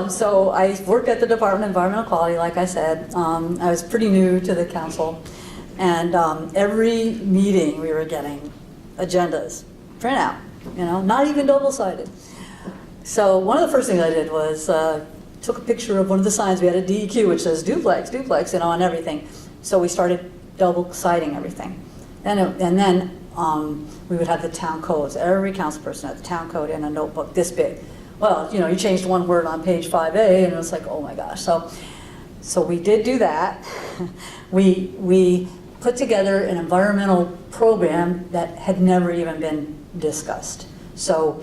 So I worked at the Department of Environmental Quality, like I said. I was pretty new to the council. And every meeting we were getting agendas, print out, not even double-sided. So one of the first things I did was took a picture of one of the signs. We had a DEQ, which says duplex, and everything. So we started double-siding everything. And then we would have the town codes. Every council person had the town code in a notebook this big. Well, you changed one word on page 5A, and it was like, oh my gosh. So So we did do that. We put together an environmental program that had never even been discussed. So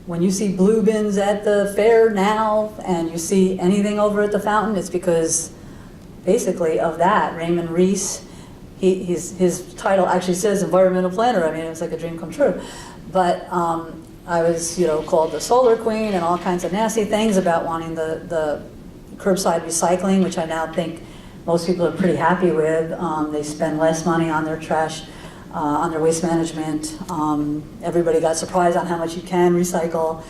when you see blue bins at the fair now and you see anything over at the fountain, it's because basically of that. Raymond Reese, his title actually says environmental planner. I mean, it was like a dream come true. But I was, called the solar queen and all kinds of nasty things about wanting the curbside recycling, which I now think most people are pretty happy with. They spend less money on their trash, on their waste management. Everybody got surprised on how much you can recycle.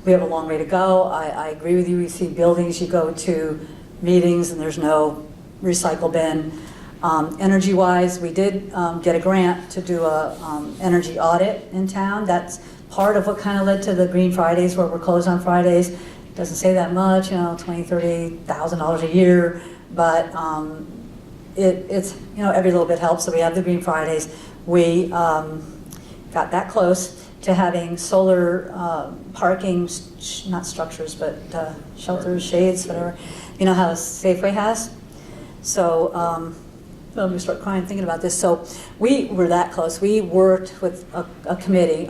We have a long way to go. I agree with you. We see buildings, you go to meetings and there's no recycle bin. Energy-wise, we did get a grant to do a energy audit in town. That's part of what kind of led to the Green Fridays, where we're closed on Fridays. Doesn't say that much, $20,000, $30,000 a year, but it's every little bit helps. So we have the Green Fridays. We got that close to having solar parking, not structures, but shelters, shades, whatever. You know how Safeway has? So I'm gonna start crying thinking about this. So we were that close. We worked with a company.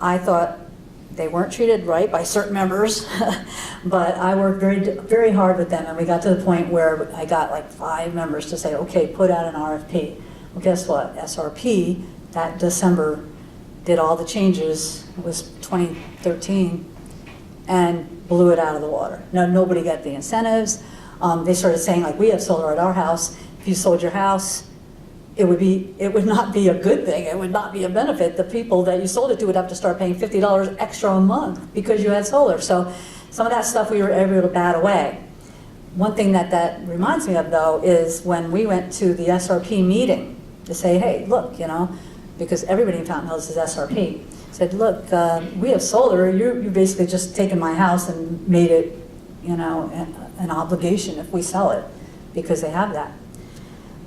I thought they weren't treated right by certain members, but I worked very, very hard with them, and we got to the point where I got like 5 members to say, okay, put out an RFP. Well, guess what? SRP that December did all the changes. It was 2013, and blew it out of the water. No, nobody got the incentives. They started saying, like, we have solar at our house. If you sold your house, it would not be a good thing. It would not be a benefit. The people that you sold it to would have to start paying $50 extra a month because you had solar. So some of that stuff we were able to bat away. One thing that reminds me of, though, is when we went to the SRP meeting to say, hey, look, because everybody in Fountain Hills is SRP, said, look, we have solar. You basically just taken my house and made it, an obligation if we sell it, because they have that.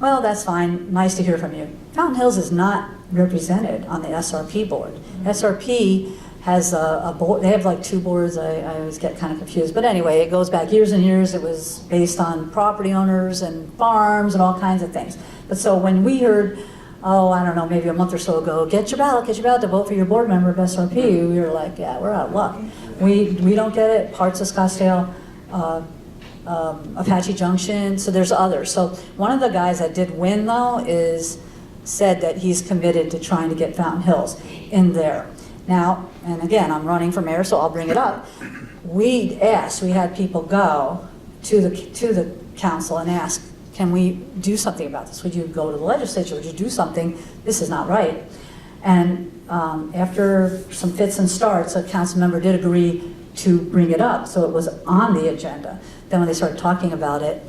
Well, that's fine. Nice to hear from you. Fountain Hills is not represented on the SRP board. SRP has a board. They have like 2 boards. I always get kind of confused. But anyway, it goes back years and years. It was based on property owners and farms and all kinds of things. But so when we heard, I don't know, maybe a month or so ago, get your ballot to vote for your board member of SRP, we were like, yeah, we're out of luck. We don't get it. Parts of Scottsdale, Apache Junction, so there's others. So one of the guys that did win, though, said that he's committed to trying to get Fountain Hills in there. Now, and again, I'm running for mayor, so I'll bring it up. We had people go to the council and ask, can we do something about this? Would you go to the legislature? Would you do something? This is not right. And after some fits and starts, a council member did agree to bring it up, so it was on the agenda. Then when they started talking about it,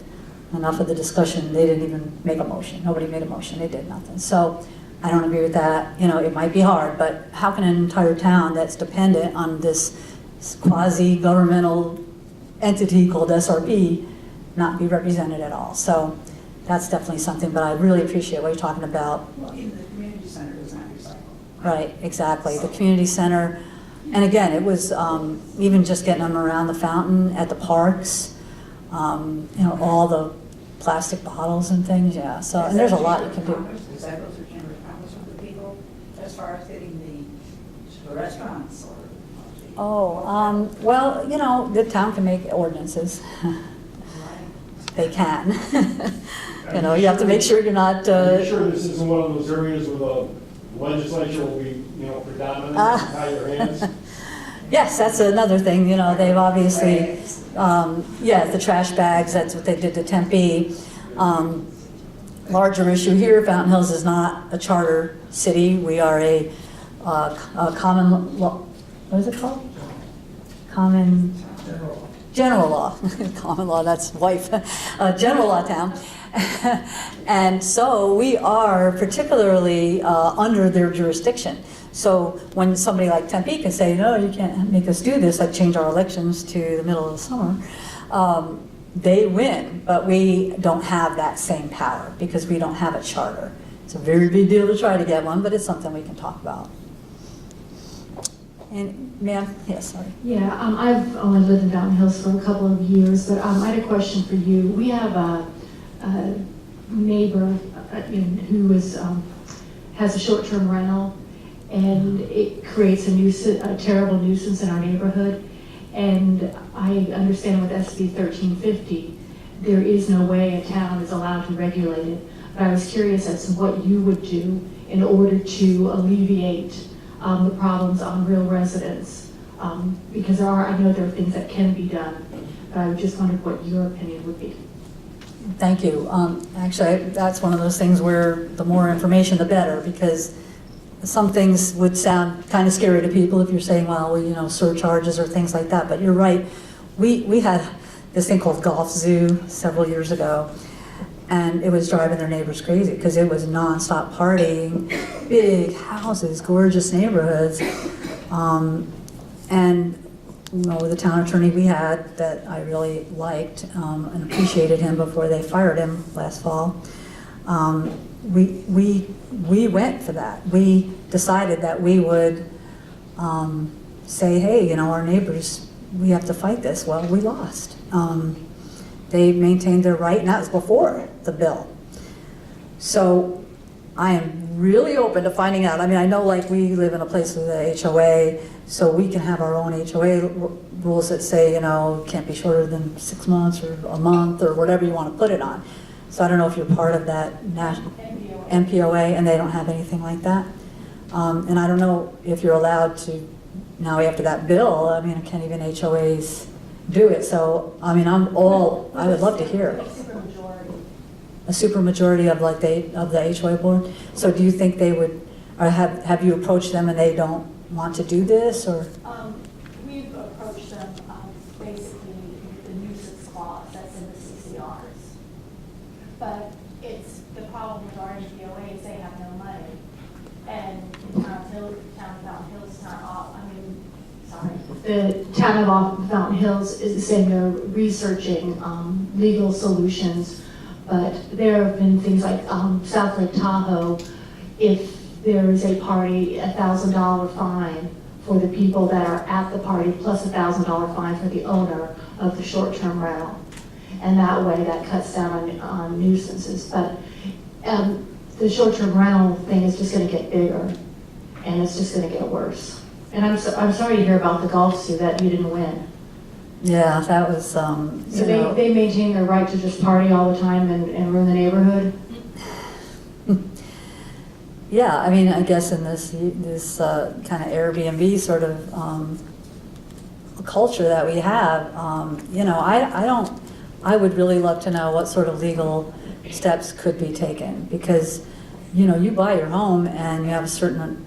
enough of the discussion, they didn't even make a motion. Nobody made a motion, they did nothing. So I don't agree with that. It might be hard, but how can an entire town that's dependent on this quasi-governmental entity called SRP not be represented at all? So that's definitely something, but I really appreciate what you're talking about. Well, even the community center does not recycle. Right, exactly. The community center, and again, it was even just getting them around the fountain, at the parks, all the plastic bottles and things, yeah. So, and there's a lot you can do. Does that go through Chamber of Commerce with the people as far as getting the restaurants or? Well, the town can make ordinances. They can. You have to make sure you're not. Are you sure this isn't one of those areas where the legislature will be, predominant and tie their hands? Yes, that's another thing, they've obviously, the trash bags, that's what they did to Tempe. Larger issue here, Fountain Hills is not a charter city. We are a common law, what is it called? General law. Common law, that's wife. General law town. And so we are particularly under their jurisdiction. So when somebody like Tempe can say, no, you can't make us do this, like change our elections to the middle of the summer, they win. But we don't have that same power because we don't have a charter. It's a very big deal to try to get one, but it's something we can talk about. And ma'am, yes, sorry. Yeah, I've only lived in Fountain Hills for a couple of years, but I had a question for you. We have a neighbor who is, has a short-term rental, and it creates a terrible nuisance in our neighborhood. And I understand with SB 1350, there is no way a town is allowed to regulate it. But I was curious as to what you would do in order to alleviate the problems on real residents. Because I know there are things that can be done, but I just wondered what your opinion would be. Thank you. Actually, that's one of those things where the more information, the better, because some things would sound kind of scary to people if you're saying, well, surcharges or things like that. But you're right. We had this thing called Golf Zoo several years ago, and it was driving their neighbors crazy because it was nonstop partying, big houses, gorgeous neighborhoods. And the town attorney we had that I really liked and appreciated him before they fired him last fall, we went for that. We decided that we would say, hey, our neighbors, we have to fight this. Well, we lost. They maintained their right, and that was before the bill. So I am really open to finding out. I mean, I know like we live in a place with a HOA, so we can have our own HOA rules that say, can't be shorter than 6 months or a month or whatever you want to put it on. So I don't know if you're part of that national MPOA, and they don't have anything like that. And I don't know if you're allowed to, now after that bill, I mean, can't even HOAs do it. So, I mean, I would love to hear it. A supermajority of like of the HOA board. So do you think they would, or have you approached them and they don't want to do this, or? We've approached them, basically the nuisance clause that's in the CCRs. But the problem with our MPOA is they have no money. And the town of Fountain Hills, The town of Fountain Hills is saying they're researching legal solutions, but there have been things like South Lake Tahoe, if there is a party, $1,000 fine for the people that are at the party, plus $1,000 fine for the owner of the short-term rental. And that way that cuts down on nuisances. But the short-term rental thing is just going to get bigger, and it's just going to get worse. And I'm sorry to hear about the golf zoo that you didn't win. Yeah, that was, So they maintain their right to just party all the time and ruin the neighborhood? Yeah, I mean, I guess in this kind of Airbnb sort of culture that we have, I would really love to know what sort of legal steps could be taken, because, you buy your home and you have a certain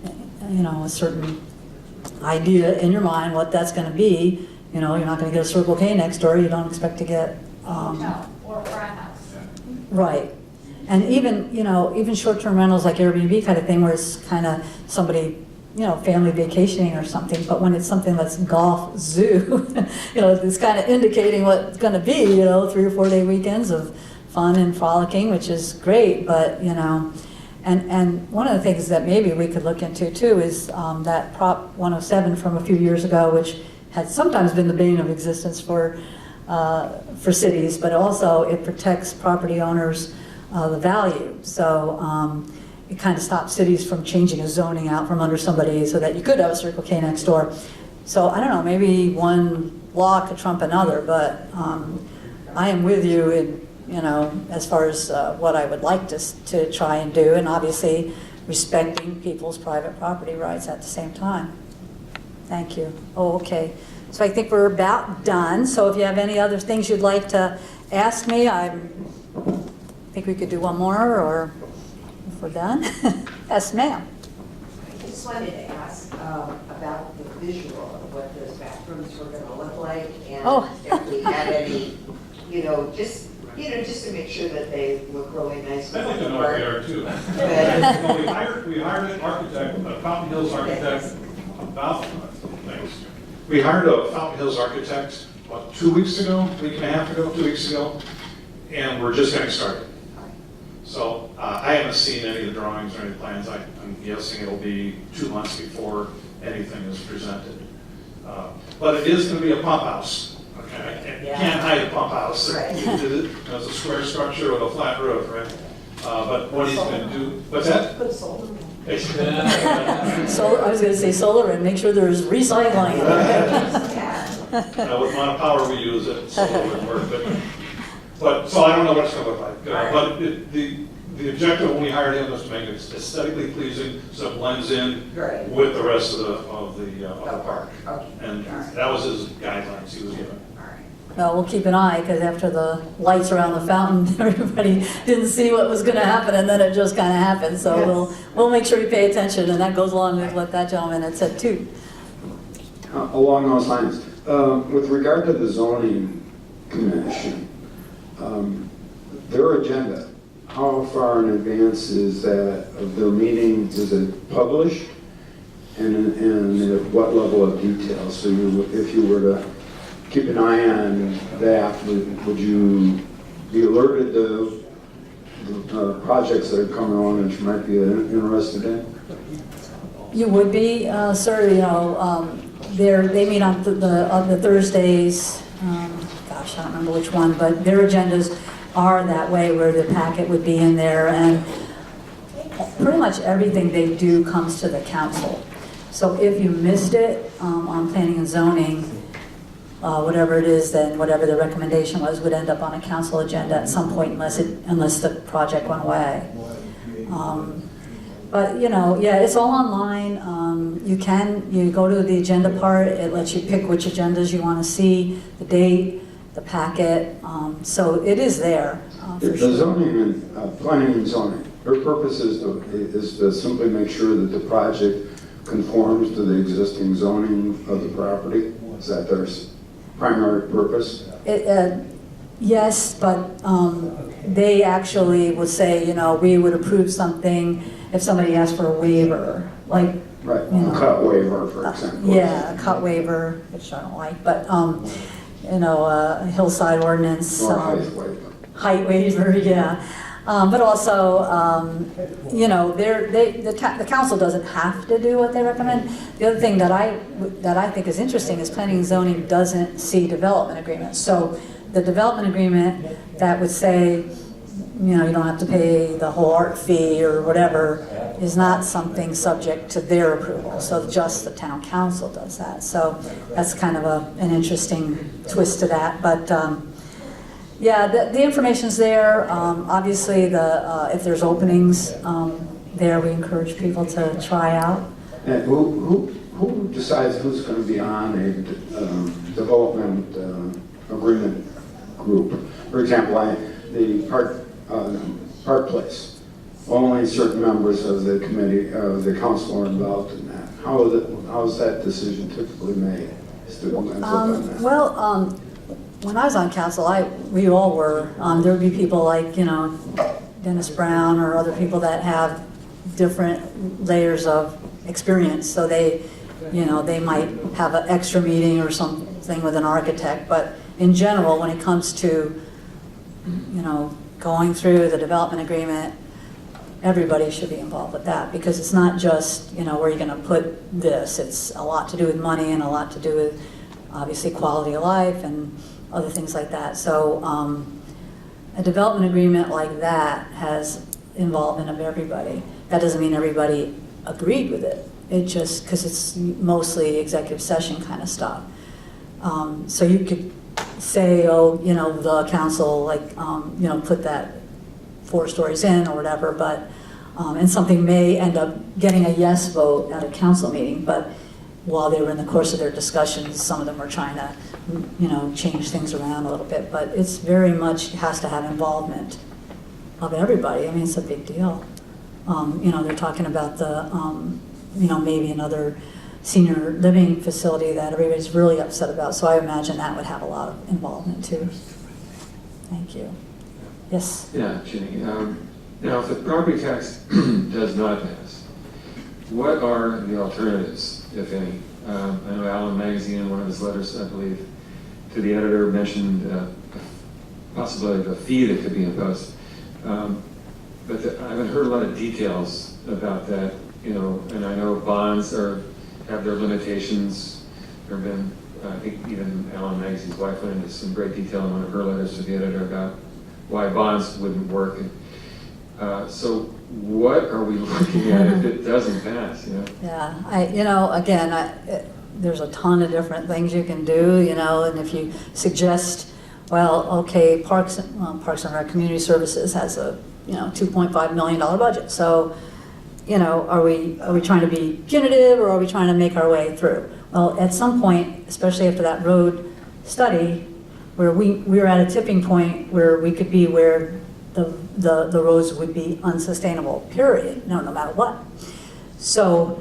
idea in your mind what that's going to be. You're not going to get a Circle K next door. You don't expect to get hotel or a frat house. right. And even short-term rentals like Airbnb kind of thing, where it's kind of somebody, family vacationing or something. But when it's something that's Golf Zoo, it's kind of indicating what it's going to be. 3 or 4 day weekends of fun and frolicking, which is great. But and one of the things that maybe we could look into too is that Prop 107 from a few years ago, which had sometimes been the bane of existence for cities, but also it protects property owners' the value. So it kind of stops cities from changing a zoning out from under somebody so that you could have a Circle K next door. So I don't know, maybe one law could trump another, but I am with you in, as far as what I would like to try and do, and obviously respecting people's private property rights at the same time. Thank you. Oh, okay. So I think we're about done. So if you have any other things you'd like to ask me, I think we could do one more, or if we're done. Yes, ma'am. I just wanted to ask about the visual of what those bathrooms were going to look like, and if we had any, just to make sure that they look really nice. I'd like to know what they are too. We hired an architect, a Fountain Hills architect, We hired a Fountain Hills architect about 2 weeks ago, week and a half ago, 2 weeks ago, and we're just getting started. So I haven't seen any of the drawings or any plans. I'm guessing it'll be 2 months before anything is presented. But it is going to be a pump house. Okay, you can't hide a pump house. Right. It's a square structure with a flat roof, right? But what he's going to do, what's that? Put solar in. So I was gonna say solar and make sure there's recycling. With the amount of power we use, it solar would work. But so I don't know what it's going to look like. But the objective when we hired him was to make it aesthetically pleasing, so it blends in Right. with the rest of the park. Okay. And All right. that was his guidelines he was given. All right. Well, we'll keep an eye, because after the lights around the fountain, everybody didn't see what was gonna happen, and then it just kinda happened. So we'll make sure we pay attention, and that goes along with what that gentleman had said too. Along those lines, with regard to the zoning commission, their agenda, how far in advance is that of their meeting? Is it published? And at what level of detail? So if you were to keep an eye on that, would you be alerted to the projects that are coming on that you might be interested in? You would be, sir, you know, they meet on the Thursdays, gosh, I don't remember which one, but their agendas are that way, where the packet would be in there, and pretty much everything they do comes to the council. So if you missed it on planning and zoning, whatever it is, then whatever the recommendation was would end up on a council agenda at some point, unless the project went away. But, you know, yeah, it's all online. You go to the agenda part, it lets you pick which agendas you want to see, the date, the packet, so it is there, for The sure. zoning and planning and zoning, their purpose is to simply make sure that the project conforms to the existing zoning of the property. Is that their primary purpose? Yes, but they actually would say, you know, we would approve something if somebody asked for a waiver, like, Right, you know, cut waiver, for example. yeah, a cut waiver, which I don't like, but, you know, a hillside ordinance. Or height waiver. Height waiver, yeah. But also, you know, the council doesn't have to do what they recommend. The other thing that I think is interesting is planning and zoning doesn't see development agreements. So the development agreement that would say, you know, you don't have to pay the whole art fee or whatever is not something subject to their approval. So just the town council does that. So that's kind of an interesting twist to that. But yeah, the information's there. Obviously, if there's openings there, we encourage people to try out. And who decides who's going to be on a development agreement group? For example, the Park Place, only certain members of the committee, the council are involved in that. How is that decision typically made? Well, when I was on council, we all were. There would be people like, you know, Dennis Brown or other people that have different layers of experience. So they, you know, they might have an extra meeting or something with an architect. But in general, when it comes to, you know, going through the development agreement, everybody should be involved with that, because it's not just, you know, where you're going to put this. It's a lot to do with money and a lot to do with, obviously, quality of life and other things like that. So a development agreement like that has involvement of everybody. That doesn't mean everybody agreed with it. It just, because it's mostly executive session kind of stuff. So you could say, oh, you know, the council, like, you know, put that 4 stories in or whatever, but, and something may end up getting a yes vote at a council meeting, but while they were in the course of their discussions, some of them were trying to, you know, change things around a little bit, but it's very much has to have involvement of everybody. I mean, it's a big deal. You know, they're talking about the, you know, maybe another senior living facility that everybody's really upset about, so I imagine that would have a lot of involvement too. Thank you. Yes? Yeah, Ginny. Now, if the property tax does not pass, what are the alternatives, if any? I know Allen Magazine, in one of his letters, I believe, to the editor mentioned the possibility of a fee that could be imposed. but I haven't heard a lot of details about that, you know, and I know bonds have their limitations. There have been, I think even Alan Magazine's wife went into some great detail in one of her letters to the editor about why bonds wouldn't work. And, so what are we looking at if it doesn't pass, you know? Yeah, again, there's a ton of different things you can do, and if you suggest, well, okay, Parks and Rec Community Services has a, $2.5 million budget. So, are we trying to be punitive, or are we trying to make our way through? Well, at some point, especially after that road study, where we were at a tipping point where we could be where the roads would be unsustainable, period, no matter what. So,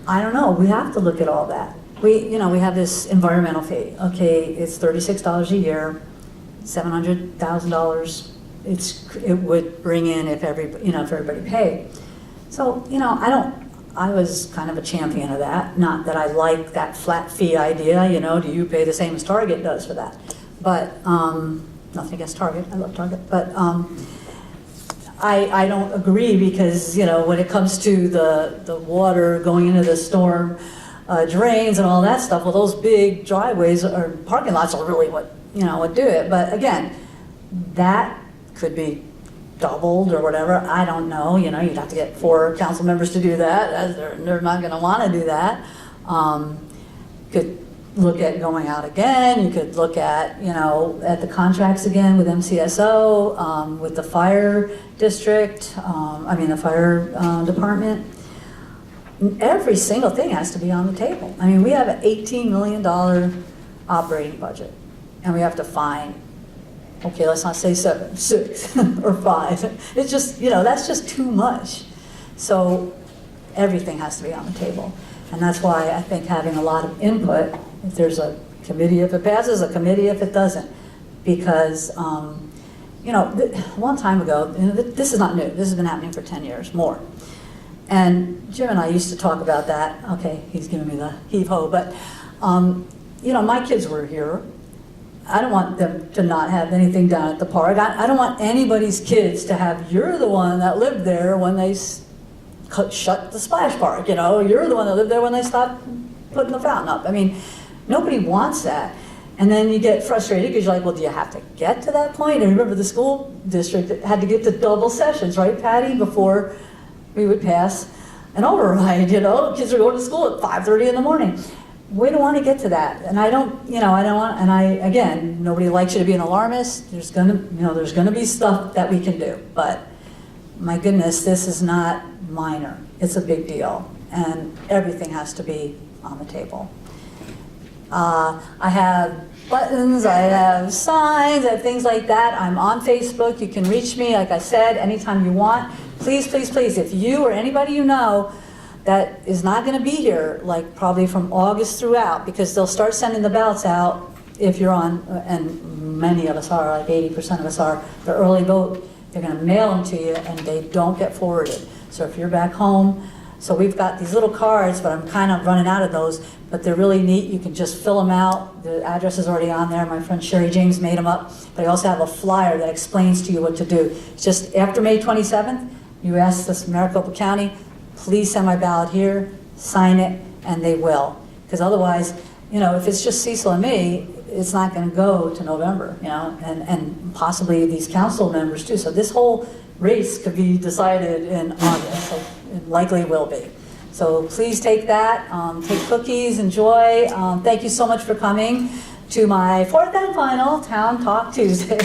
I don't know, we have to look at all that. We have this environmental fee. Okay, it's $36 a year, $700,000. It would bring in if everybody paid. So, I was kind of a champion of that. Not that I like that flat fee idea, do you pay the same as Target does for that? But, nothing against Target, I love Target, but I don't agree because, when it comes to the water going into the storm drains and all that stuff, well, those big driveways or parking lots are really what do it. But again, that could be doubled or whatever, I don't know, you'd have to get 4 council members to do that, as they're not gonna wanna do that. Could look at going out again, you could look at, at the contracts again with MCSO, with the fire district, the fire department. Every single thing has to be on the table. We have an $18 million operating budget, and we have to find, okay, let's not say 7, 6, or 5. It's just, that's just too much. So everything has to be on the table. And that's why I think having a lot of input, if there's a committee, if it passes, a committee if it doesn't. Because, a long time ago, this is not new, this has been happening for 10 years, more. And Jim and I used to talk about that. Okay, he's giving me the heave-ho, but, my kids were here. I don't want them to not have anything down at the park. I don't want anybody's kids to have, you're the one that lived there when they shut the splash park, you're the one that lived there when they stopped putting the fountain up. Nobody wants that. And then you get frustrated because you're like, well, do you have to get to that point? And remember, the school district had to get to double sessions, right, Patty, before we would pass an override, kids are going to school at 5:30 in the morning. We don't want to get to that, and I don't want, and again, nobody likes you to be an alarmist. There's gonna be stuff that we can do, but my goodness, this is not minor. It's a big deal, and everything has to be on the table. I have buttons, I have signs, I have things like that. I'm on Facebook. You can reach me, like I said, anytime you want. Please, please, please, if you or anybody you know that is not going to be here, like probably from August throughout, because they'll start sending the ballots out if you're on, and many of us are, like 80% of us are, the early vote, they're going to mail them to you and they don't get forwarded. So if you're back home, so we've got these little cards, but I'm kind of running out of those, but they're really neat. You can just fill them out. The address is already on there. My friend Sherry James made them up, but I also have a flyer that explains to you what to do. It's just after May 27th, you ask this Maricopa County, please send my ballot here, sign it, and they will. Because otherwise, if it's just Cecil and me, it's not going to go to November, and possibly these council members too. So this whole race could be decided in August, so it likely will be. So please take that, take cookies, enjoy. Thank you so much for coming to my 4th and final Town Talk Tuesday.